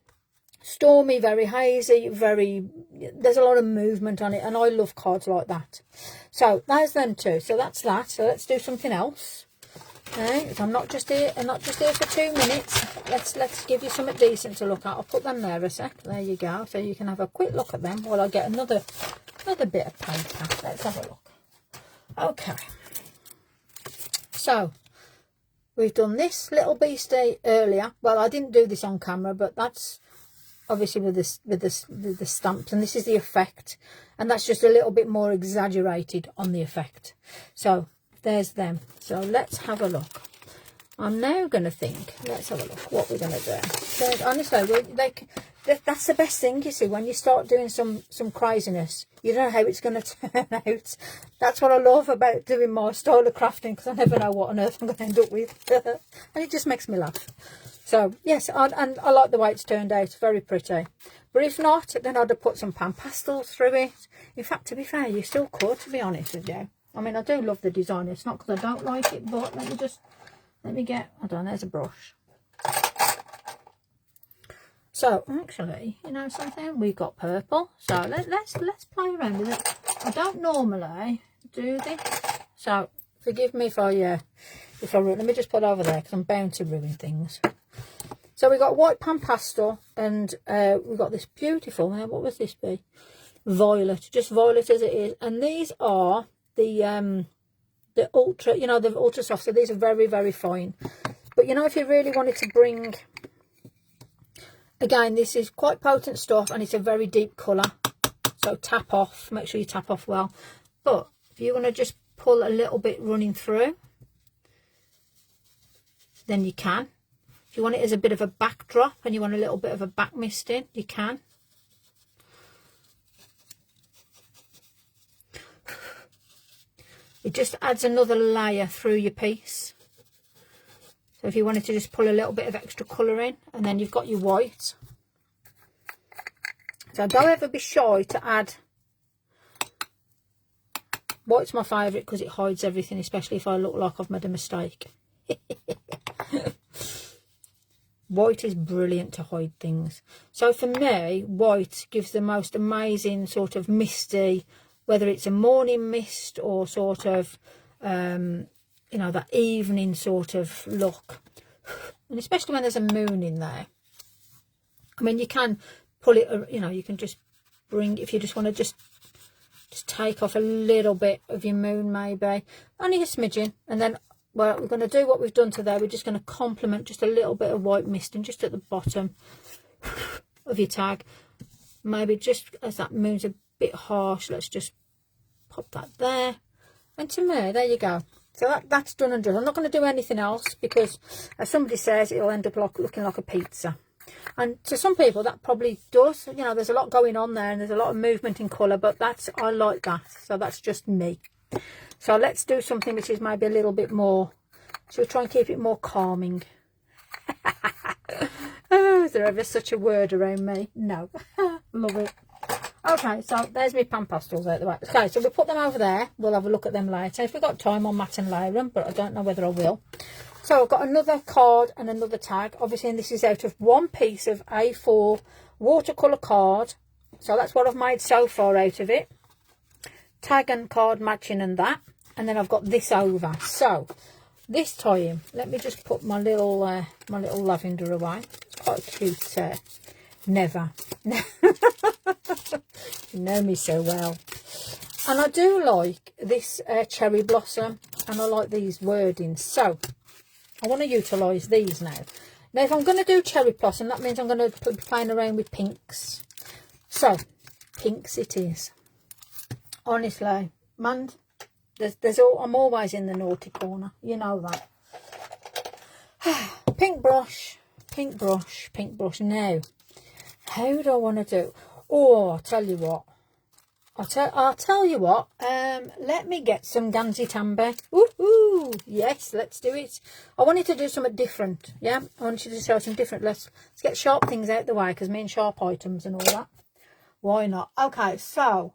stormy, very hazy, there's a lot of movement on it, and I love cards like that. So there's them two. So that's that. So let's do something else. Okay, I'm not just here for 2 minutes. Let's give you something decent to look at. I'll put them there a sec. There you go. So you can have a quick look at them while I get another bit of paper. Let's have a look. Okay. So we've done this little beastie earlier. Well, I didn't do this on camera, but that's obviously with the stamps, and this is the effect, and that's just a little bit more exaggerated on the effect. So there's them. So let's have a look. I'm now going to think, let's have a look what we're going to do. So honestly, that's the best thing, you see, when you start doing some craziness, you don't know how it's going to turn out. That's what I love about doing my style of crafting, because I never know what on earth I'm going to end up with. And it just makes me laugh. So yes, and I like the way it's turned out, very pretty. But if not, then I'd have put some pan pastels through it. In fact, to be fair, you still could, to be honest with you. I mean, I do love the design. It's not because I don't like it, but let me get, I don't know, there's a brush. So actually, you know something, we've got purple. So let's play around with it. I don't normally do this, so forgive me if I ruin. Let me just put it over there, because I'm bound to ruin things. So we've got white pan pastel, and we've got this beautiful, now what was this be? Violet, just violet as it is. And these are the ultra, you know, the ultra soft. So these are very, very fine. But you know, if you really wanted to bring, again, this is quite potent stuff, and it's a very deep colour. So tap off, make sure you tap off well. But if you want to just pull a little bit running through, then you can. If you want it as a bit of a backdrop and you want a little bit of a back misting, you can. It just adds another layer through your piece. So if you wanted to just pull a little bit of extra colour in, and then you've got your white. So don't ever be shy to add. White's my favourite because it hides everything, especially if I look like I've made a mistake. White is brilliant to hide things. So for me, white gives the most amazing sort of misty, whether it's a morning mist or sort of, you know, that evening sort of look. And especially when there's a moon in there. I mean, you can pull it, you know, you can just bring, if you just want to just take off a little bit of your moon, maybe. Only a smidgen. And then, well, we're going to do what we've done today. We're just going to complement just a little bit of white misting just at the bottom of your tag. Maybe just as that moon's a bit harsh, let's just pop that there. And to me, there you go. So that's done and done. I'm not going to do anything else because, as somebody says, it'll end up looking like a pizza. And to some people, that probably does. You know, there's a lot going on there and there's a lot of movement in colour, but I like that. So that's just me. So let's do something which is maybe a little bit more, so we'll try and keep it more calming. Oh, is there ever such a word around me? No. Love it. Okay, so there's my pan pastels out the way. Okay, so we'll put them over there. We'll have a look at them later. If we've got time, I'll mat and layer them, but I don't know whether I will. So I've got another card and another tag. Obviously, and this is out of one piece of A4 watercolour card. So that's what I've made so far out of it. Tag and card matching and that. And then I've got this over. So this time, let me just put my little lavender away. It's quite a cute never. You know me so well. And I do like this cherry blossom, and I like these wordings. So I want to utilise these now. Now, if I'm going to do cherry blossom, that means I'm going to be playing around with pinks. So pinks it is. Honestly, man, I'm always in the naughty corner. You know that. Pink brush, pink brush, pink brush. Now, how do I want to do? Oh, I'll tell you what. I'll tell you what. Let me get some Ganzi Tambe. Woohoo! Yes, let's do it. I wanted to do something different. Yeah, I wanted to show some different. Let's get sharp things out the way, because me and sharp items and all that. Why not? Okay, so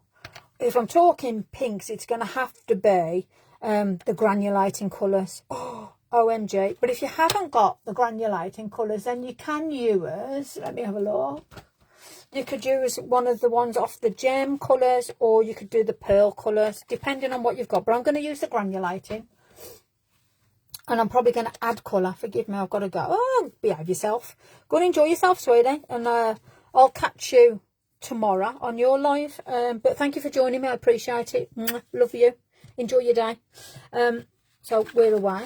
if I'm talking pinks, it's going to have to be the granulating colours. Oh, OMG. But if you haven't got the granulating colours, then you can use, let me have a look. You could use one of the ones off the gem colours, or you could do the pearl colours, depending on what you've got. But I'm going to use the granulating. And I'm probably going to add colour. Forgive me, I've got to go. Oh, behave yourself. Go and enjoy yourself, sweetie. And I'll catch you tomorrow on your live. But thank you for joining me. I appreciate it. Love you. Enjoy your day. So we're away.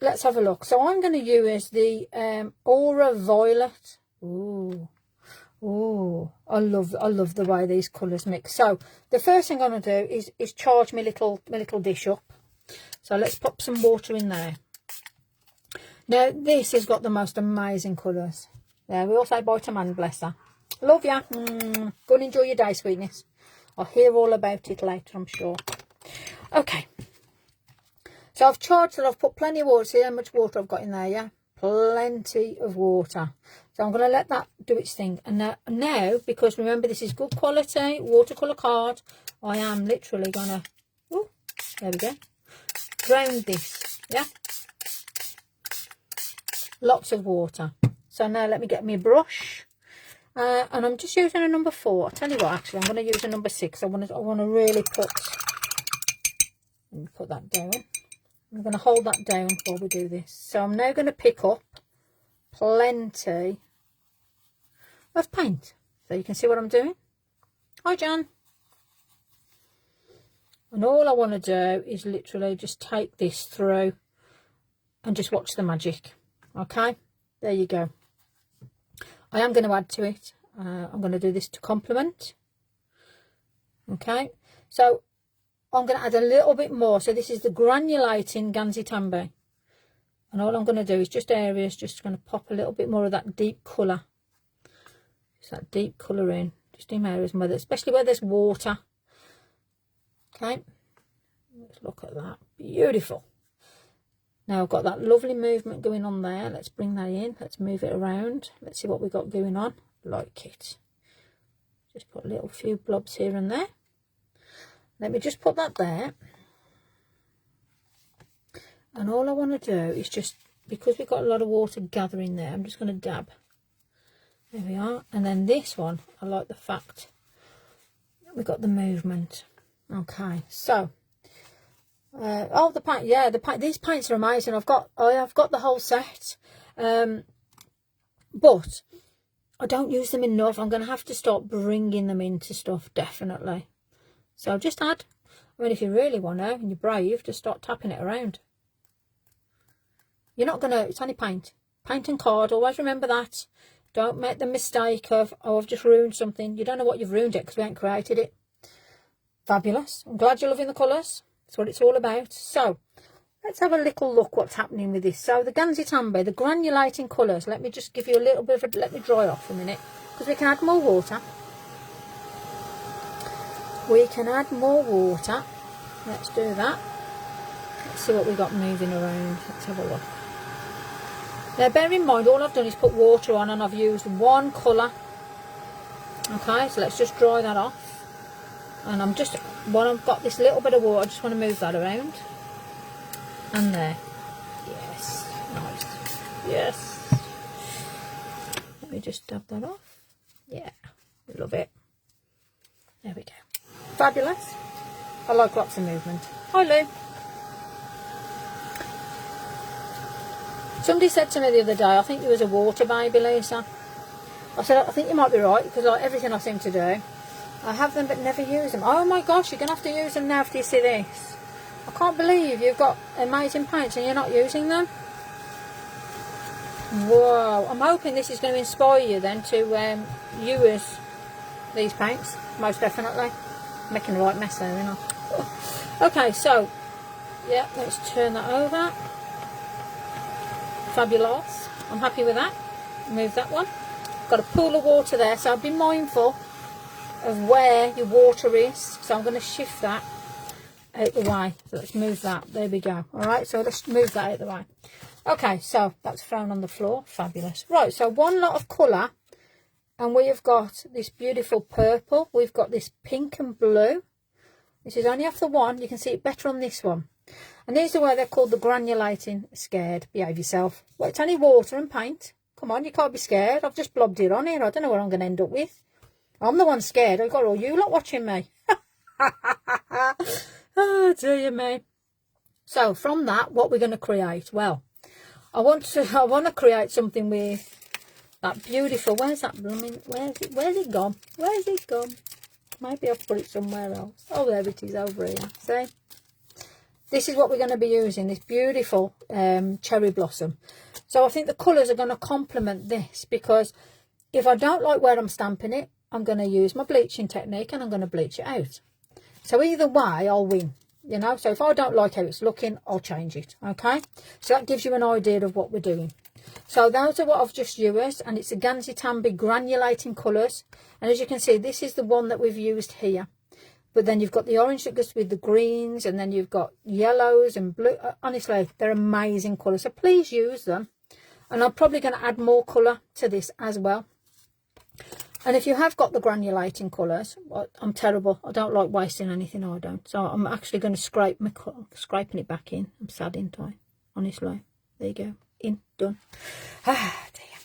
let's have a look. So I'm going to use the Aura Violet. Ooh. Oh, I love the way these colours mix. So the first thing I'm going to do is charge my little dish up. So let's pop some water in there. Now this has got the most amazing colours. Yeah, we all say bye to man, bless her. Love ya. Go and enjoy your day, sweetness. I'll hear all about it later, I'm sure. Okay. So I've charged it. I've put plenty of water. See how much water I've got in there, yeah? Plenty of water. So I'm going to let that do its thing. And now, because remember this is good quality watercolour card, I am literally going to, oh, there we go, ground this, yeah? Lots of water. So now let me get my brush. And I'm just using a number 4. I'll tell you what, actually, I'm going to use a number 6. I want to really put that down. I'm going to hold that down while we do this. So I'm now going to pick up plenty of paint. So you can see what I'm doing. Hi, Jan. And all I want to do is literally just take this through and just watch the magic. Okay, there you go. I am going to add to it. I'm going to do this to complement. Okay, so I'm going to add a little bit more. So this is the Granulating Ganzi-Tambe. And all I'm going to do is just areas, just going to pop a little bit more of that deep colour. Just that deep colour in. Just in areas, especially where there's water. Okay. Let's look at that. Beautiful. Now I've got that lovely movement going on there. Let's bring that in. Let's move it around. Let's see what we've got going on. Like it. Just put a little few blobs here and there. Let me just put that there. And all I want to do is just, because we've got a lot of water gathering there, I'm just going to dab. There we are. And then this one, I like the fact that we've got the movement. Okay, so oh, the paint, yeah, these paints are amazing. I've got the whole set, but I don't use them enough. I'm going to have to start bringing them into stuff, definitely. So just add. I mean, if you really want to and you're brave, just start tapping it around. You're not going to, it's only paint and card. Always remember that. Don't make the mistake of, oh, I've just ruined something. You don't know what you've ruined it because we ain't created it. Fabulous. I'm glad you're loving the colours. That's what it's all about. So let's have a little look what's happening with this. So the Ganzi-Tambe, the granulating colours. Let me just give you a little bit of a, let me dry off a minute, because we can add more water. We can add more water. Let's do that. Let's see what we've got moving around. Let's have a look. Now bear in mind, all I've done is put water on and I've used one colour. Okay, so let's just dry that off. And I'm just, when I've got this little bit of water, I just want to move that around. And there. Yes. Nice. Yes. Let me just dab that off. Yeah. Love it. There we go. Fabulous. I like lots of movement. Hi, Lou. Somebody said to me the other day, I think there was a water baby, Lisa. I said, I think you might be right, because like everything I seem to do, I have them but never use them. Oh my gosh, you're going to have to use them now after you see this. I can't believe you've got amazing paints and you're not using them. Whoa. I'm hoping this is going to inspire you then to use these paints, most definitely. I'm making the right mess there, you know. Okay, so, yeah, let's turn that over. Fabulous. I'm happy with that. Move that one. Got a pool of water there, so be mindful of where your water is. So I'm going to shift that out the way. So let's move that. There we go. Alright, so let's move that out the way. Okay, so that's thrown on the floor. Fabulous. Right, so one lot of colour. And we have got this beautiful purple. We've got this pink and blue. This is only off the one. You can see it better on this one. And these are where they're called the granulating. Scared. Behave yourself. Well, it's only water and paint. Come on, you can't be scared. I've just blobbed it on here. I don't know what I'm going to end up with. I'm the one scared. I've got all you lot watching me. Oh, dear me. So, from that, what we're going to create? Well, I want to create something with that beautiful, where's that blooming, where's it gone? Where's it gone? Maybe I've put it somewhere else. Oh, there it is, over here. See? this is what we're going to be using, this beautiful cherry blossom. So I think the colours are going to complement this, because if I don't like where I'm stamping it, I'm going to use my bleaching technique and I'm going to bleach it out. So either way, I'll win, you know. So if I don't like how it's looking, I'll change it, okay? So that gives you an idea of what we're doing. So those are what I've just used, and it's a Ganzi Tambi granulating colours. And as you can see, this is the one that we've used here. But then you've got the orange that goes with the greens, and then you've got yellows and blue. Honestly, they're amazing colours. So please use them. And I'm probably going to add more colour to this as well. And if you have got the granulating colours, well, I'm terrible. I don't like wasting anything, I don't. So I'm actually going to scraping it back in. I'm sad, ain't I? Honestly. There you go. In. Done. Ah, dear.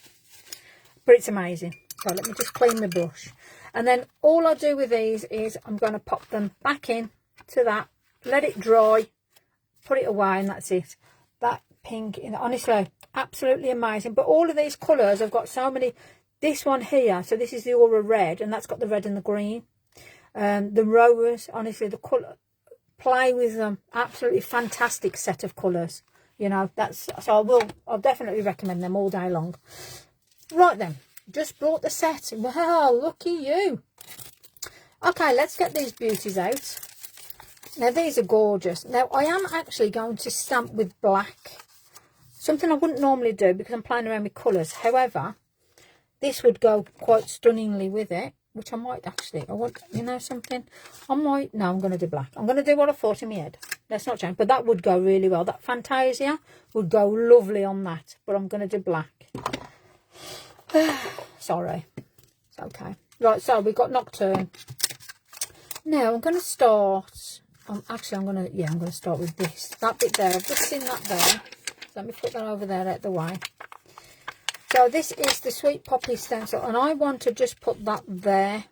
But it's amazing. So let me just clean the brush. And then all I do with these is I'm going to pop them back in to that. Let it dry. Put it away, and that's it. That pink, honestly, absolutely amazing. But all of these colours, I've got so many. This one here, so this is the Aura Red, and that's got the red and the green. The rose, honestly, the colour, play with them. Absolutely fantastic set of colours. You know, that's, so I'll definitely recommend them all day long. Right then, just brought the set. Wow, lucky you. Okay, let's get these beauties out. Now, these are gorgeous. Now, I am actually going to stamp with black. Something I wouldn't normally do because I'm playing around with colours. However, this would go quite stunningly with it, which I might actually, I want, you know something, I might, no, I'm going to do black. I'm going to do what I thought in my head. Let's not change, but that would go really well. That Fantasia would go lovely on that, but I'm going to do black. Sorry. It's okay. Right, so we've got Nocturne. Now, I'm going to start, actually, I'm going to start with this. That bit there, I've just seen that there. Let me put that over there out of the way. So this is the Sweet Poppy stencil, and I want to just put that there.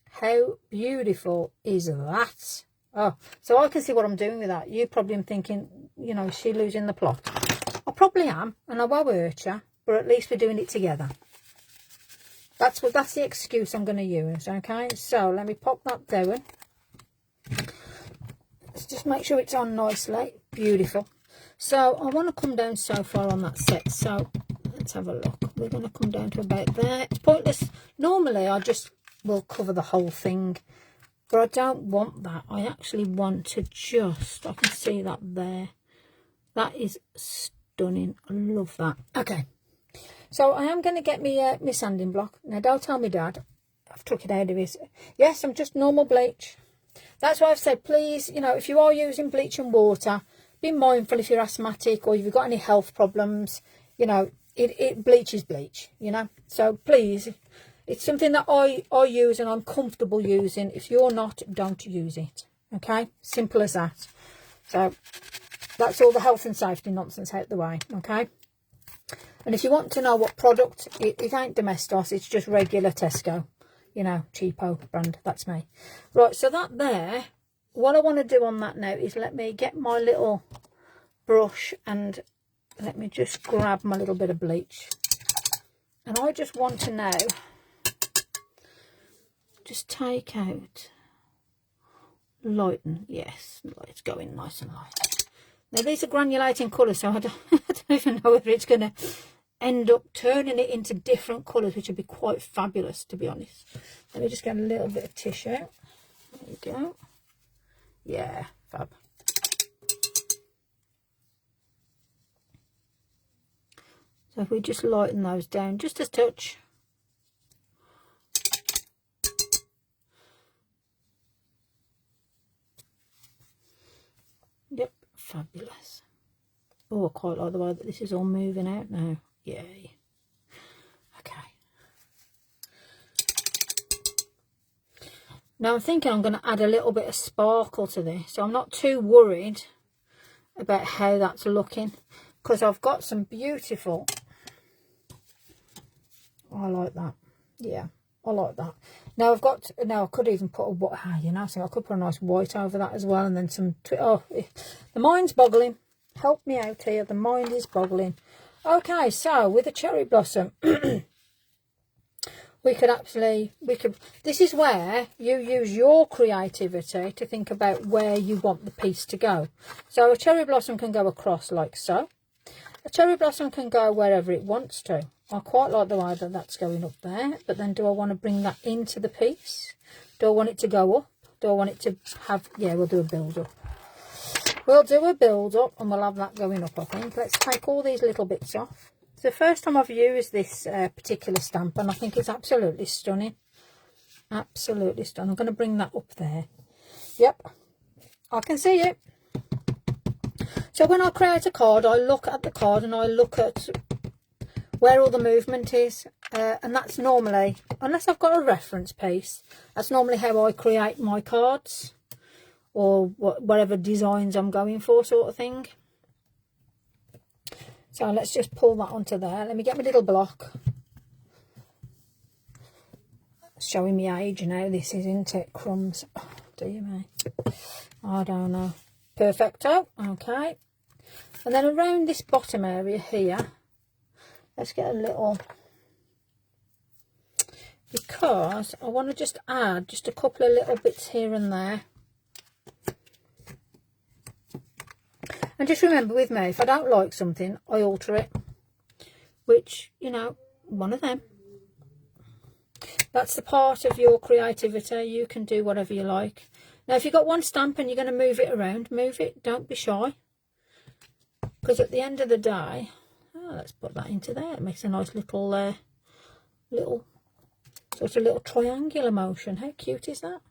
How beautiful is that? Oh, so I can see what I'm doing with that. You probably am thinking, you know, is she losing the plot? I probably am, and I won't hurt you, but at least we're doing it together. That's the excuse I'm going to use, okay? So let me pop that down. Let's just make sure it's on nicely. Beautiful. So I want to come down so far on that set, so let's have a look. We're going to come down to about there. It's pointless. Normally, I just will cover the whole thing. But I don't want that. I actually want to just... I can see that there. That is stunning. I love that. Okay. So I am going to get me my sanding block. Now, don't tell me, Dad. I've took it out of his... Yes, I'm just normal bleach. That's why I've said, please, you know, if you are using bleach and water, be mindful if you're asthmatic or if you've got any health problems, you know, bleach is bleach, you know. So please, it's something that I use and I'm comfortable using. If you're not, don't use it. Okay, simple as that. So that's all the health and safety nonsense out the way. Okay, and if you want to know what product, it ain't Domestos, it's just regular Tesco, you know, cheapo brand. That's me. Right, so that there, what I want to do on that now is let me get my little brush and let me just grab my little bit of bleach. And I just want to now just take out, lighten, yes, it's going nice and light. Now these are granulating colours, so I don't even know whether it's going to end up turning it into different colours, which would be quite fabulous, to be honest. Let me just get a little bit of tissue. There you go. Yeah, fab. So if we just lighten those down just a touch. Yep, fabulous. Oh, I quite like the way that this is all moving out now. Yay. Okay. Now I'm thinking I'm going to add a little bit of sparkle to this. So I'm not too worried about how that's looking, because I've got some beautiful... I like that. Yeah, I like that. Now I've got... Now I could even put a... you know, so I could put a nice white over that as well, and then some... Oh, the mind's boggling. Help me out here. The mind is boggling. Okay, so with the cherry blossom, we could this is where you use your creativity to think about where you want the piece to go. So a cherry blossom can go across like so. A cherry blossom can go wherever it wants to. I quite like the way that that's going up there, but then do I want to bring that into the piece? Do I want it to go up? Do I want it to have, yeah, we'll do a build up. We'll do a build up and we'll have that going up, I think. Let's take all these little bits off. It's the first time I've used this particular stamp, and I think it's absolutely stunning. Absolutely stunning. I'm going to bring that up there. Yep, I can see it. So when I create a card, I look at the card and I look at where all the movement is. And that's normally, unless I've got a reference piece, that's normally how I create my cards. Or whatever designs I'm going for, sort of thing. So let's just pull that onto there. Let me get my little block. Showing me age now, this is, isn't it? Crumbs. Oh, do you mean? I don't know. Perfecto. Okay. And then around this bottom area here, let's get a little, because I want to just add just a couple of little bits here and there. And just remember with me, if I don't like something, I alter it. Which, you know, one of them. That's the part of your creativity. You can do whatever you like. Now, if you've got one stamp and you're going to move it around, move it. Don't be shy. Because at the end of the day, let's put that into there. It makes a nice little, sort of little triangular motion. How cute is that?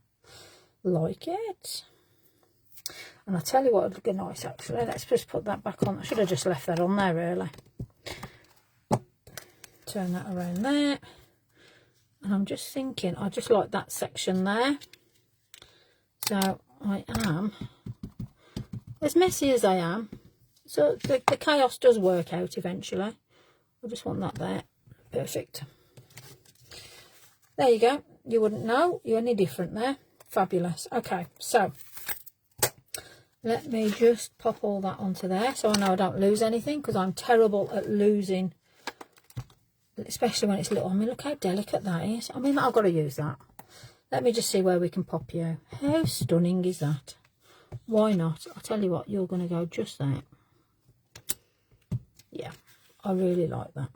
Like it. And I'll tell you what would look nice, actually. Let's just put that back on. I should have just left that on there, really. Turn that around there. And I'm just thinking, I just like that section there. So I am, as messy as I am, so the chaos does work out eventually. I just want that there. Perfect. There you go. You wouldn't know. You're any different there. Fabulous. Okay, so let me just pop all that onto there so I know I don't lose anything, because I'm terrible at losing, especially when it's little. I mean, look how delicate that is. I mean, I've got to use that. Let me just see where we can pop you. How stunning is that? Why not? I'll tell you what, you're going to go just there. Yeah, I really like that.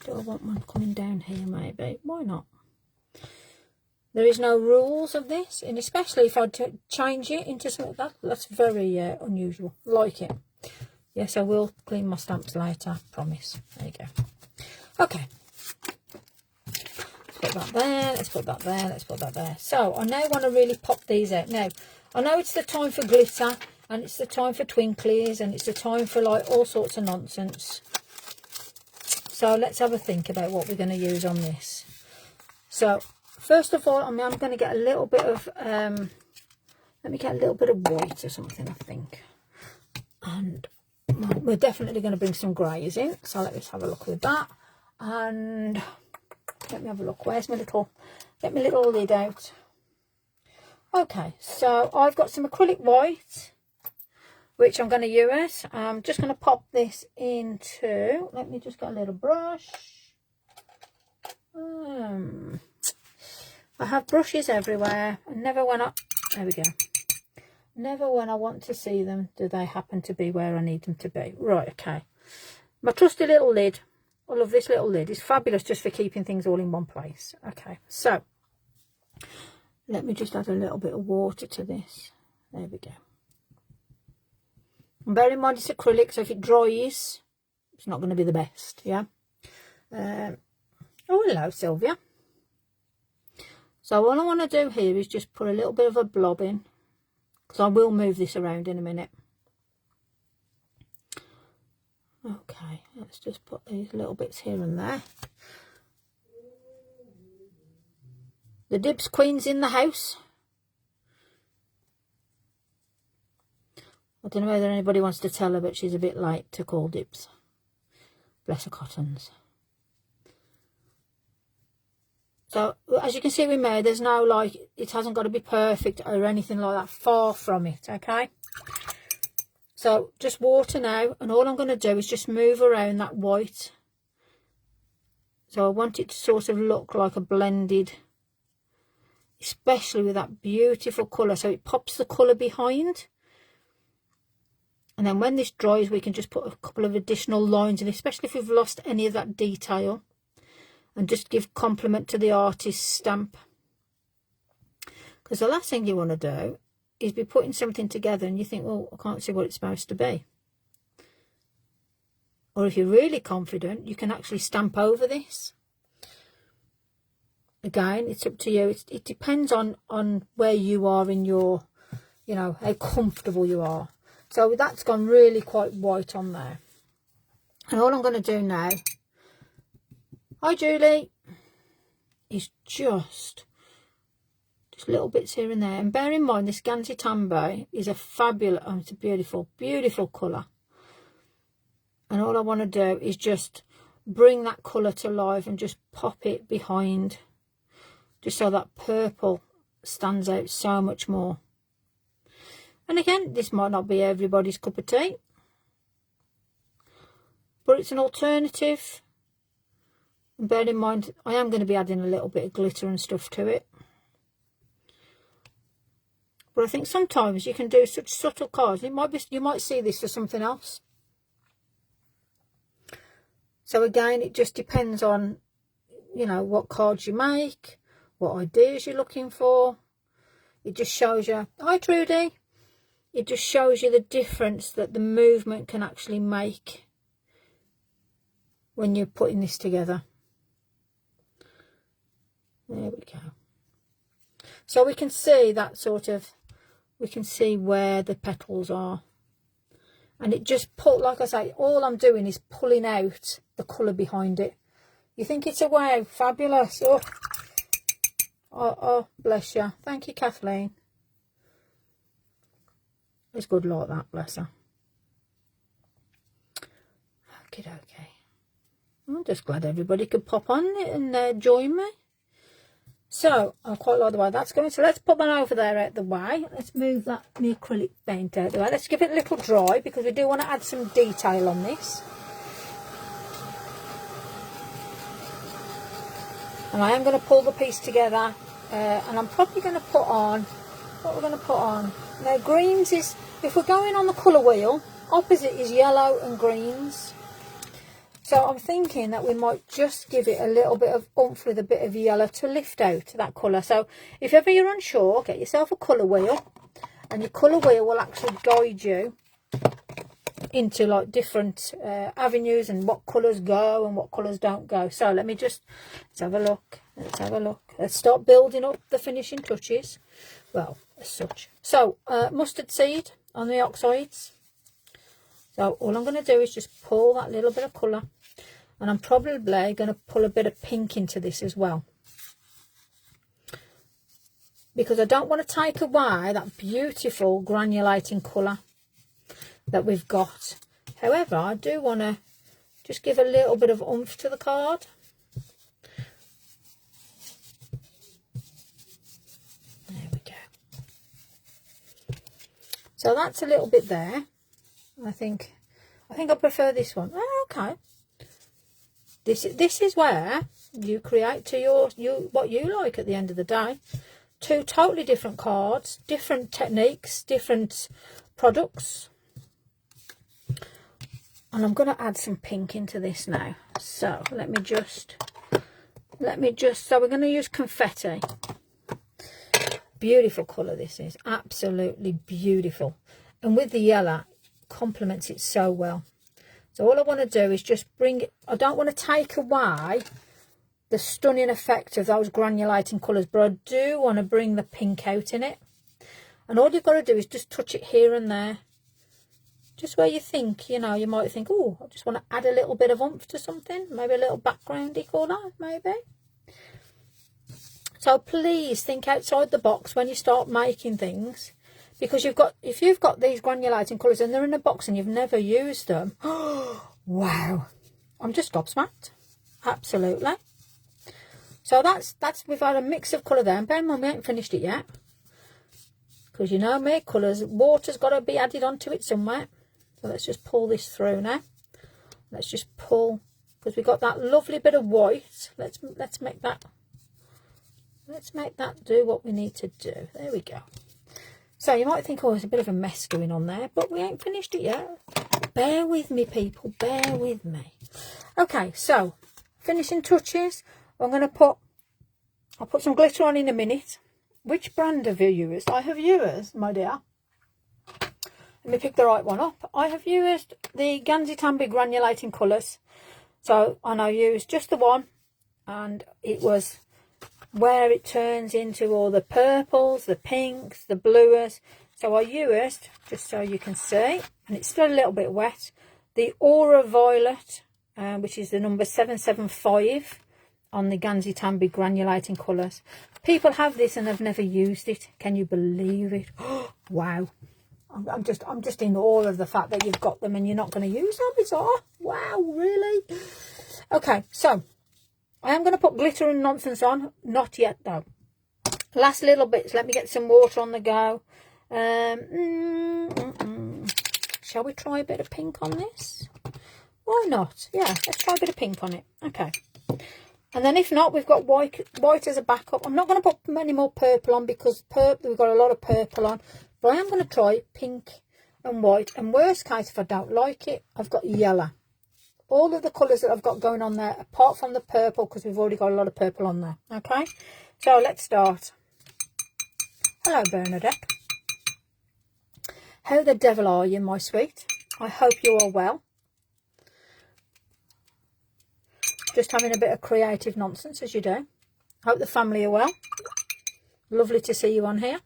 Do I want one coming down here maybe? Why not? There is no rules of this, and especially if I change it into something like that, that's very unusual. Like it. Yes, I will clean my stamps later, promise. There you go. Okay. Let's put that there, let's put that there, let's put that there. So, I now want to really pop these out. Now, I know it's the time for glitter, and it's the time for twinklies, and it's the time for, like, all sorts of nonsense. So, let's have a think about what we're going to use on this. So, first of all, I'm going to get a little bit of, let me get a little bit of white or something, I think. And we're definitely going to bring some greys in. So let me just have a look with that. And let me have a look. Where's my little, get my little lid out. Okay, so I've got some acrylic white, which I'm going to use. I'm just going to pop this into, let me just get a little brush. I have brushes everywhere, and never when I, there we go. Never when I want to see them do they happen to be where I need them to be. Right, okay. My trusty little lid. I love this little lid. It's fabulous just for keeping things all in one place. Okay, so let me just add a little bit of water to this. There we go. And bear in mind it's acrylic, so if it dries, it's not going to be the best, yeah? Oh, hello, Sylvia. So all I want to do here is just put a little bit of a blob in, because I will move this around in a minute. Okay, let's just put these little bits here and there. The Dibs Queen's in the house. I don't know whether anybody wants to tell her, but she's a bit late to call dibs. Bless her cottons. So, as you can see with me, there's no, like, it hasn't got to be perfect or anything like that. Far from it, okay? So, just water now. And all I'm going to do is just move around that white So I want it to sort of look like a blended, especially with that beautiful colour. So it pops the colour behind. And then when this dries, we can just put a couple of additional lines in, especially if we've lost any of that detail. And just give compliment to the artist's stamp. Because the last thing you want to do is be putting something together and you think, well, I can't see what it's supposed to be. Or if you're really confident, you can actually stamp over this. Again, it's up to you. It depends on where you are in your, you know, how comfortable you are. So that's gone really quite white on there. And all I'm going to do now, hi Julie, is just little bits here and there. And bear in mind, this Ganzi Tambo is a fabulous, it's a beautiful, beautiful colour. And all I want to do is just bring that colour to life and just pop it behind, just so that purple stands out so much more. And again, this might not be everybody's cup of tea, but it's an alternative. And bear in mind, I am going to be adding a little bit of glitter and stuff to it. But I think sometimes you can do such subtle cards. You might see this for something else. So again, it just depends on, you know, what cards you make, what ideas you're looking for. It just shows you, hi Trudy, it just shows you the difference that the movement can actually make when you're putting this together. There we go. So we can see that sort of, we can see where the petals are. And it just like I say, all I'm doing is pulling out the colour behind it. You think it's a wow, fabulous. Oh, bless you. Thank you, Kathleen. It's good like that, bless her. Okay. I'm just glad everybody could pop on it and join me. So, I quite like the way that's going. So, let's put that over there out the way. Let's move that the acrylic paint out the way. Let's give it a little dry because we do want to add some detail on this. And I am going to pull the piece together. And I'm probably going to put on, what we're going to put on. Now, greens is, if we're going on the colour wheel, opposite is yellow and greens. So I'm thinking that we might just give it a little bit of oomph with a bit of yellow to lift out that colour. So if ever you're unsure, get yourself a colour wheel, and your colour wheel will actually guide you into like different avenues and what colours go and what colours don't go. So let's have a look. Let's start building up the finishing touches. Well, as such. So mustard seed on the oxides. So all I'm going to do is just pull that little bit of colour. And I'm probably going to pull a bit of pink into this as well. Because I don't want to take away that beautiful granulating colour that we've got. However, I do want to just give a little bit of oomph to the card. There we go. So that's a little bit there. I think I prefer this one. Oh, okay. This is where you create to what you like at the end of the day. Two totally different cards, different techniques, different products. And I'm going to add some pink into this now. So let me just, so we're going to use confetti. Beautiful colour this is, absolutely beautiful. And with the yellow, complements it so well. So all I want to do is just bring it, I don't want to take away the stunning effect of those granulating colours, but I do want to bring the pink out in it. And all you've got to do is just touch it here and there. Just where you think, you know, you might think, oh, I just want to add a little bit of oomph to something. Maybe a little backgroundy colour, maybe. So please think outside the box when you start making things. Because if you've got these granulating colours and they're in a box and you've never used them, wow, I'm just gobsmacked. Absolutely. So we've had a mix of colour there. And bear in mind, we haven't finished it yet. Because you know me, colours, water's got to be added onto it somewhere. So let's just pull this through now. Let's just pull because we got that lovely bit of white. Let's make that do what we need to do. There we go. So you might think, oh, there's a bit of a mess going on there, but we ain't finished it yet. Bear with me, people, bear with me. Okay, so finishing touches. I'll put some glitter on in a minute. Which brand have you used? I have used, my dear. Let me pick the right one up. I have used the Granulating Granulating colours. So, and I used just the one, and it was where it turns into all the purples, the pinks, the blues. So I used, just so you can see, and it's still a little bit wet, the Aura Violet, which is the number 775 on the Granulating Granulating colours. People have this and have never used it. Can you believe it? Wow. I'm just in awe of the fact that you've got them and you're not going to use them. It's wow, really? Okay, so I am going to put glitter and nonsense on. Not yet, though. Last little bits. Let me get some water on the go. Shall we try a bit of pink on this? Why not? Yeah, let's try a bit of pink on it. Okay. And then if not, we've got white as a backup. I'm not going to put any more purple on because we've got a lot of purple on. But I am going to try pink and white. And worst case, if I don't like it, I've got yellow. All of the colours that I've got going on there, apart from the purple, because we've already got a lot of purple on there. Okay, so let's start. Hello, Bernadette. How the devil are you, my sweet? I hope you are well. Just having a bit of creative nonsense, as you do. Hope the family are well. Lovely to see you on here.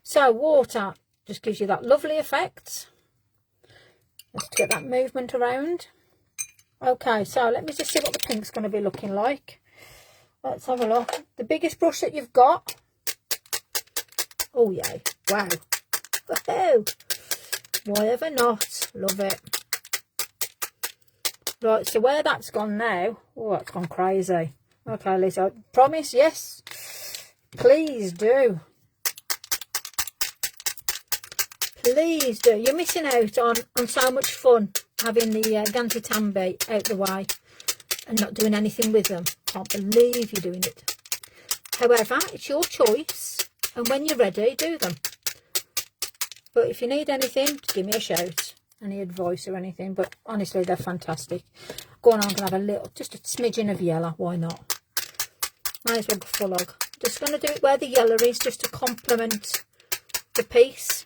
So water just gives you that lovely effect. Let's get that movement around. Okay, so let me just see what the pink's going to be looking like. Let's have a look. The biggest brush that you've got. Oh, yay. Wow. Woohoo. Why ever not? Love it. Right, so where that's gone now. Oh, that's gone crazy. Okay, Lisa. Promise, yes. Please do. Please do. You're missing out on so much fun having the Granulating out the way and not doing anything with them. Can't believe you're doing it. However, it's your choice, and when you're ready, do them. But if you need anything, just give me a shout. Any advice or anything. But honestly, they're fantastic. Go on, I'm going to have a little, just a smidgen of yellow. Why not? Might as well go full hog. Just going to do it where the yellow is, just to complement the piece.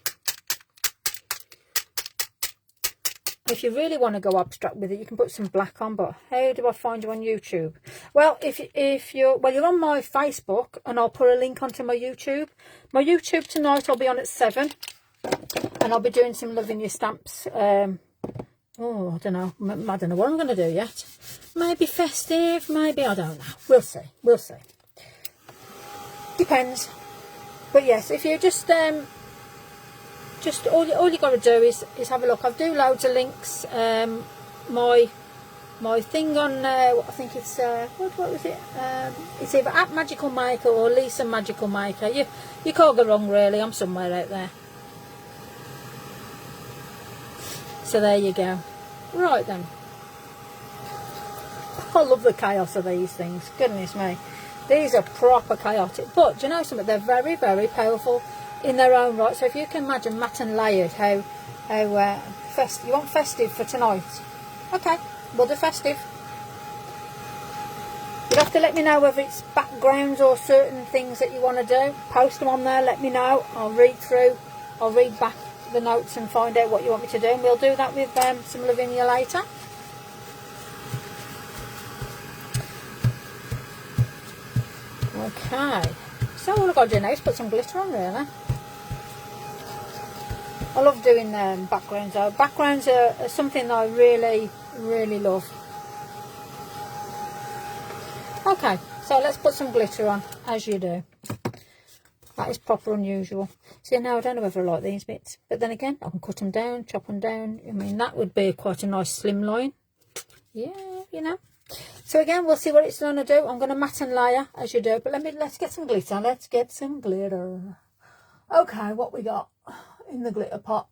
If you really want to go abstract with it, you can put some black on. But how do I find you on YouTube? Well, you're on my Facebook, and I'll put a link onto my YouTube. My YouTube tonight, I'll be on at 7, and I'll be doing some Loving Your Stamps. I don't know. I don't know what I'm going to do yet. Maybe festive, maybe, I don't know. We'll see. We'll see. Depends. But yes, if you just all you got to do is have a look. I do loads of links. My thing on I think it's what was it? It's either at Magical Maker or Lisa Magical Maker. You can't go wrong, really. I'm somewhere out there. So there you go. Right then. I love the chaos of these things. Goodness me, these are proper chaotic. But do you know something? They're very, very powerful in their own right. So if you can imagine matte and layered, how you want festive for tonight. Okay, we'll do festive. You'll have to let me know whether it's backgrounds or certain things that you want to do. Post them on there, let me know. I'll read through, I'll read back the notes and find out what you want me to do, and we'll do that with some Lavinia later. Okay, so all I've got to do now is put some glitter on, really. I love doing backgrounds though. Backgrounds are something that I really, really love. Okay, so let's put some glitter on, as you do. That is proper unusual. See, now I don't know whether I like these bits, but then again, I can cut them down, chop them down. I mean, that would be quite a nice slim line. Yeah, you know. So again, we'll see what it's going to do. I'm going to matte and layer, as you do, but let's get some glitter. Let's get some glitter. Okay, what we got in the glitter pot?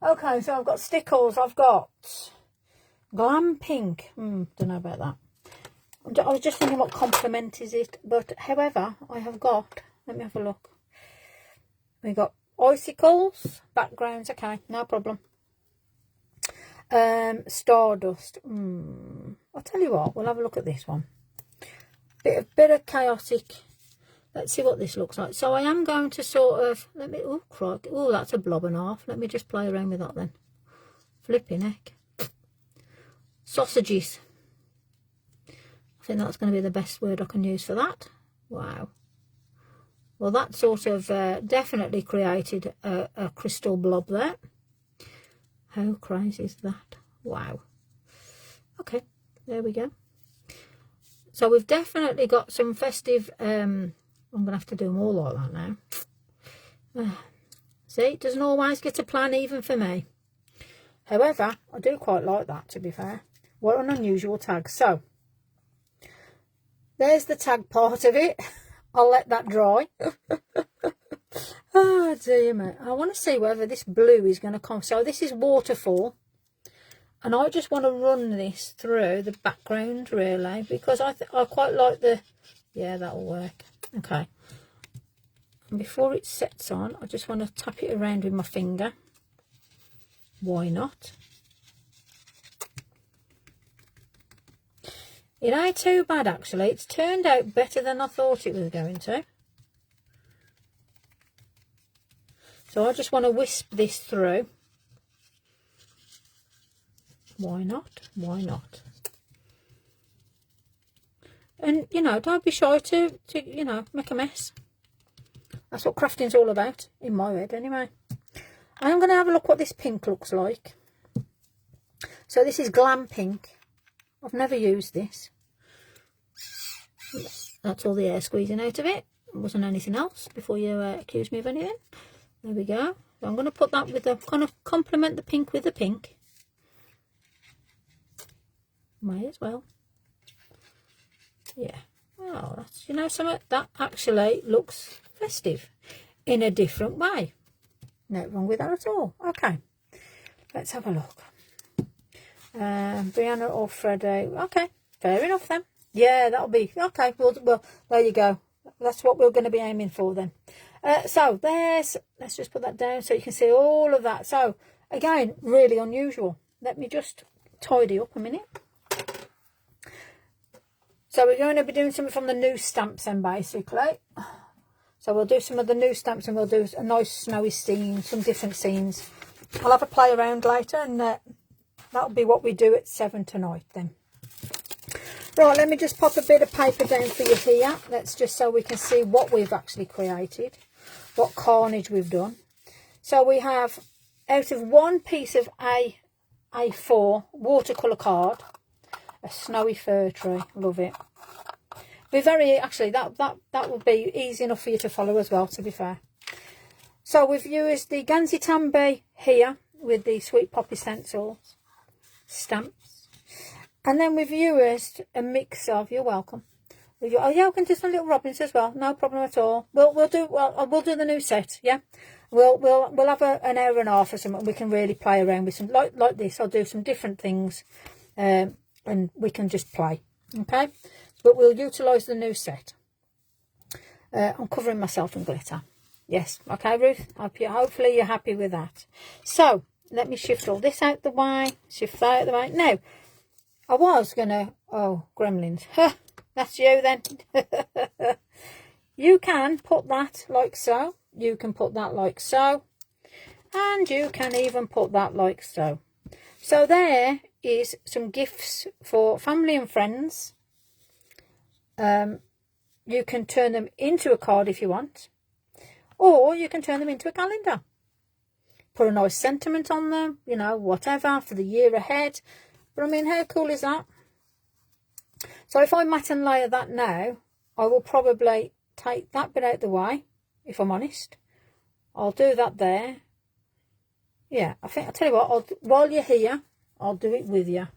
Okay, so I've got stickles. I've got Glam Pink. Don't know about that. I was just thinking what complement is it. But however, I have got, let me have a look. We got icicles, backgrounds. Okay, no problem. Stardust. I'll tell you what, we'll have a look at this one. Bit of chaotic. Let's see what this looks like. So I am going to sort of, let me, oh crikey, oh that's a blob and a half. Let me just play around with that then. Flipping heck. Sausages. I think that's going to be the best word I can use for that. Wow. Well, that sort of definitely created a crystal blob there. How crazy is that? Wow. Okay, there we go. So we've definitely got some festive, I'm going to have to do them all like that now. See, it doesn't always get a plan even for me. However, I do quite like that, to be fair. What an unusual tag. So, there's the tag part of it. I'll let that dry. Oh dear me. I want to see whether this blue is going to come. So this is Waterfall. And I just want to run this through the background really. Because I quite like the... Yeah, that'll work. Okay. And before it sets on, I just want to tap it around with my finger. Why not? It ain't too bad actually. It's turned out better than I thought it was going to. So I just want to wisp this through. Why not? Why not? And, you know, don't be shy to you know, make a mess. That's what crafting's all about, in my head anyway. I'm going to have a look what this pink looks like. So this is Glam Pink. I've never used this. That's all the air squeezing out of it. It wasn't anything else before you accuse me of anything. There we go. So I'm going to put that with the, kind of complement the pink with the pink. May as well. Yeah. Oh, that's, you know, something that actually looks festive in a different way. No wrong with that at all. Okay. Let's have a look. Brianna or Fredo. Okay. Fair enough then. Yeah, that'll be okay. Well, there you go. That's what we're going to be aiming for then. So there's, let's just put that down so you can see all of that. So again, really unusual. Let me just tidy up a minute. So we're going to be doing something from the new stamps then basically. So we'll do some of the new stamps and we'll do a nice snowy scene, some different scenes. I'll have a play around later and that'll be what we do at 7 tonight then. Right, let me just pop a bit of paper down for you here. That's just so we can see what we've actually created, what carnage we've done. So we have, out of one piece of A4 watercolour card, a snowy fir tree. Love it. Be very, actually, that would be easy enough for you to follow as well, to be fair. So we've used the Ganzi Tambi here with the Sweet Poppy Stencils stamps. And then we've used a mix of, you're welcome. Oh yeah, we can do some little robins as well. No problem at all. We'll do the new set, yeah. We'll have an hour and a half or something. We can really play around with some like this. I'll do some different things, and we can just play, okay. But we'll utilise the new set. I'm covering myself in glitter. Yes, okay, Ruth. Hopefully you're happy with that. So let me shift all this out the way. Shift that out the way. Now, I was gonna. Oh, gremlins. That's you then. You can put that like so. You can put that like so. And you can even put that like so. So there is some gifts for family and friends. You can turn them into a card if you want. Or you can turn them into a calendar. Put a nice sentiment on them. You know, whatever for the year ahead. But I mean, how cool is that? So if I mat and layer that now, I will probably take that bit out the way, if I'm honest. I'll do that there. Yeah, I think, I'll tell you what, while you're here, I'll do it with you.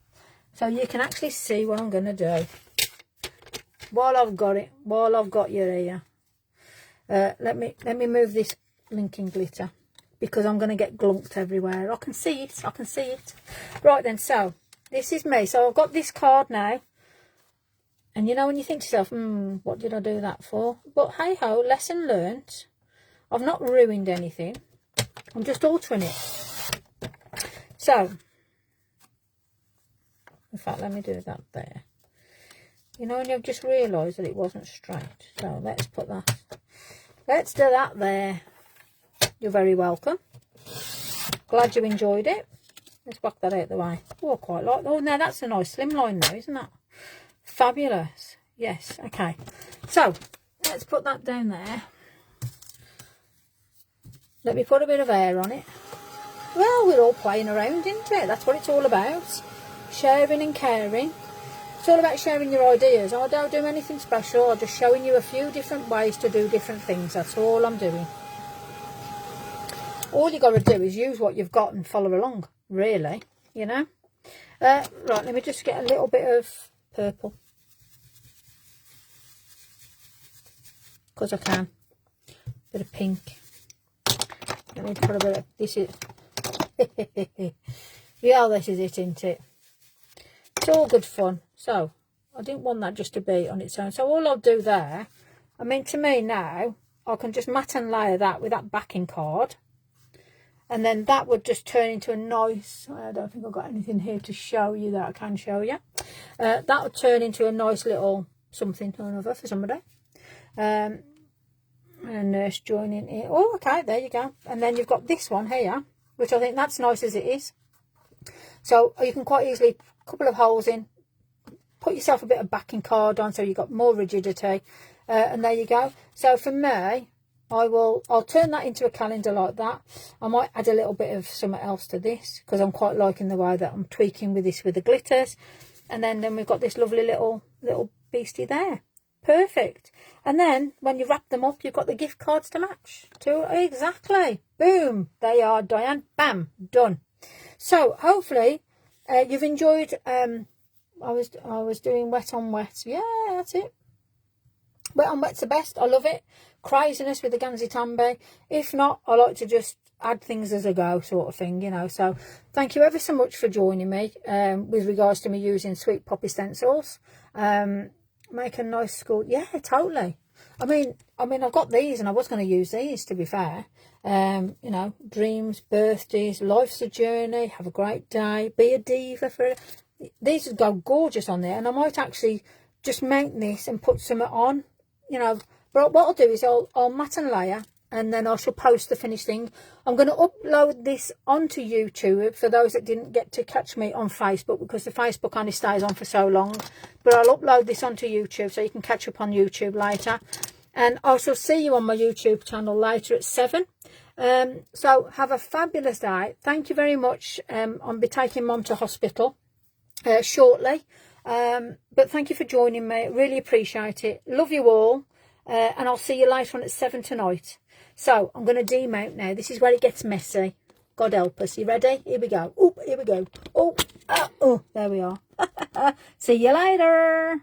So you can actually see what I'm going to do. While I've got it, while I've got you here. Let me move this blinking glitter. because I'm going to get glumped everywhere. I can see it. I can see it. Right then, so this is me. So I've got this card now. And you know, when you think to yourself, what did I do that for? But hey ho, lesson learnt. I've not ruined anything. I'm just altering it. So, in fact, let me do that there. You know, and you've just realised that it wasn't straight. So let's put that. Let's do that there. You're very welcome. Glad you enjoyed it. Let's whack that out the way. Oh, I quite like. Oh, now that's a nice slim line though, isn't that? Fabulous. Yes. Okay. So let's put that down there. Let me put a bit of air on it. Well, we're all playing around, isn't it? That's what it's all about. Sharing and caring. It's all about sharing your ideas. I don't do anything special. I'm just showing you a few different ways to do different things. That's all I'm doing. All you got to do is use what you've got and follow along, really, you know. Right, let me just get a little bit of purple. Because I can. Bit of pink. Let me put a bit of... This is... Yeah, this is it, isn't it? It's all good fun. So, I didn't want that just to be on its own. So, all I'll do there... I mean, to me now, I can just mat and layer that with that backing card. And then that would just turn into a nice... I don't think I've got anything here to show you that I can show you. That would turn into a nice little something or another for somebody. And a nurse joining in. Oh, okay, there you go. And then you've got this one here, which I think that's nice as it is. So you can quite easily put a couple of holes in, put yourself a bit of backing card on so you've got more rigidity. And there you go. So for me, I'll turn that into a calendar like that. I might add a little bit of something else to this because I'm quite liking the way that I'm tweaking with this with the glitters. And then we've got this lovely little beastie there. Perfect. And then when you wrap them up, you've got the gift cards to match to. Exactly. Boom. They are, Diane. Bam. Done. So hopefully you've enjoyed. I was doing wet on wet. Yeah, that's it. Wet on wet's the best. I love it. Craziness with the Ganzi Tambi. If not, I like to just add things as I go, sort of thing, you know. So thank you ever so much for joining me with regards to me using Sweet Poppy stencils. Make a nice school. Yeah, totally. I mean, I've got these and I was going to use these, to be fair. You know, dreams, birthdays, life's a journey, have a great day, be a diva for it. These would go gorgeous on there. And I might actually just mount this and put some on, you know. But what I'll do is I'll mat and layer and then I shall post the finished thing. I'm going to upload this onto YouTube for those that didn't get to catch me on Facebook because the Facebook only stays on for so long. But I'll upload this onto YouTube so you can catch up on YouTube later. And I shall see you on my YouTube channel later at 7. So have a fabulous day. Thank you very much. I'll be taking Mum to hospital shortly. But thank you for joining me. Really appreciate it. Love you all. And I'll see you later on at 7 tonight. So I'm going to demount now. This is where it gets messy. God help us. You ready? Here we go. Oh, here we go. Oh, there we are. See you later.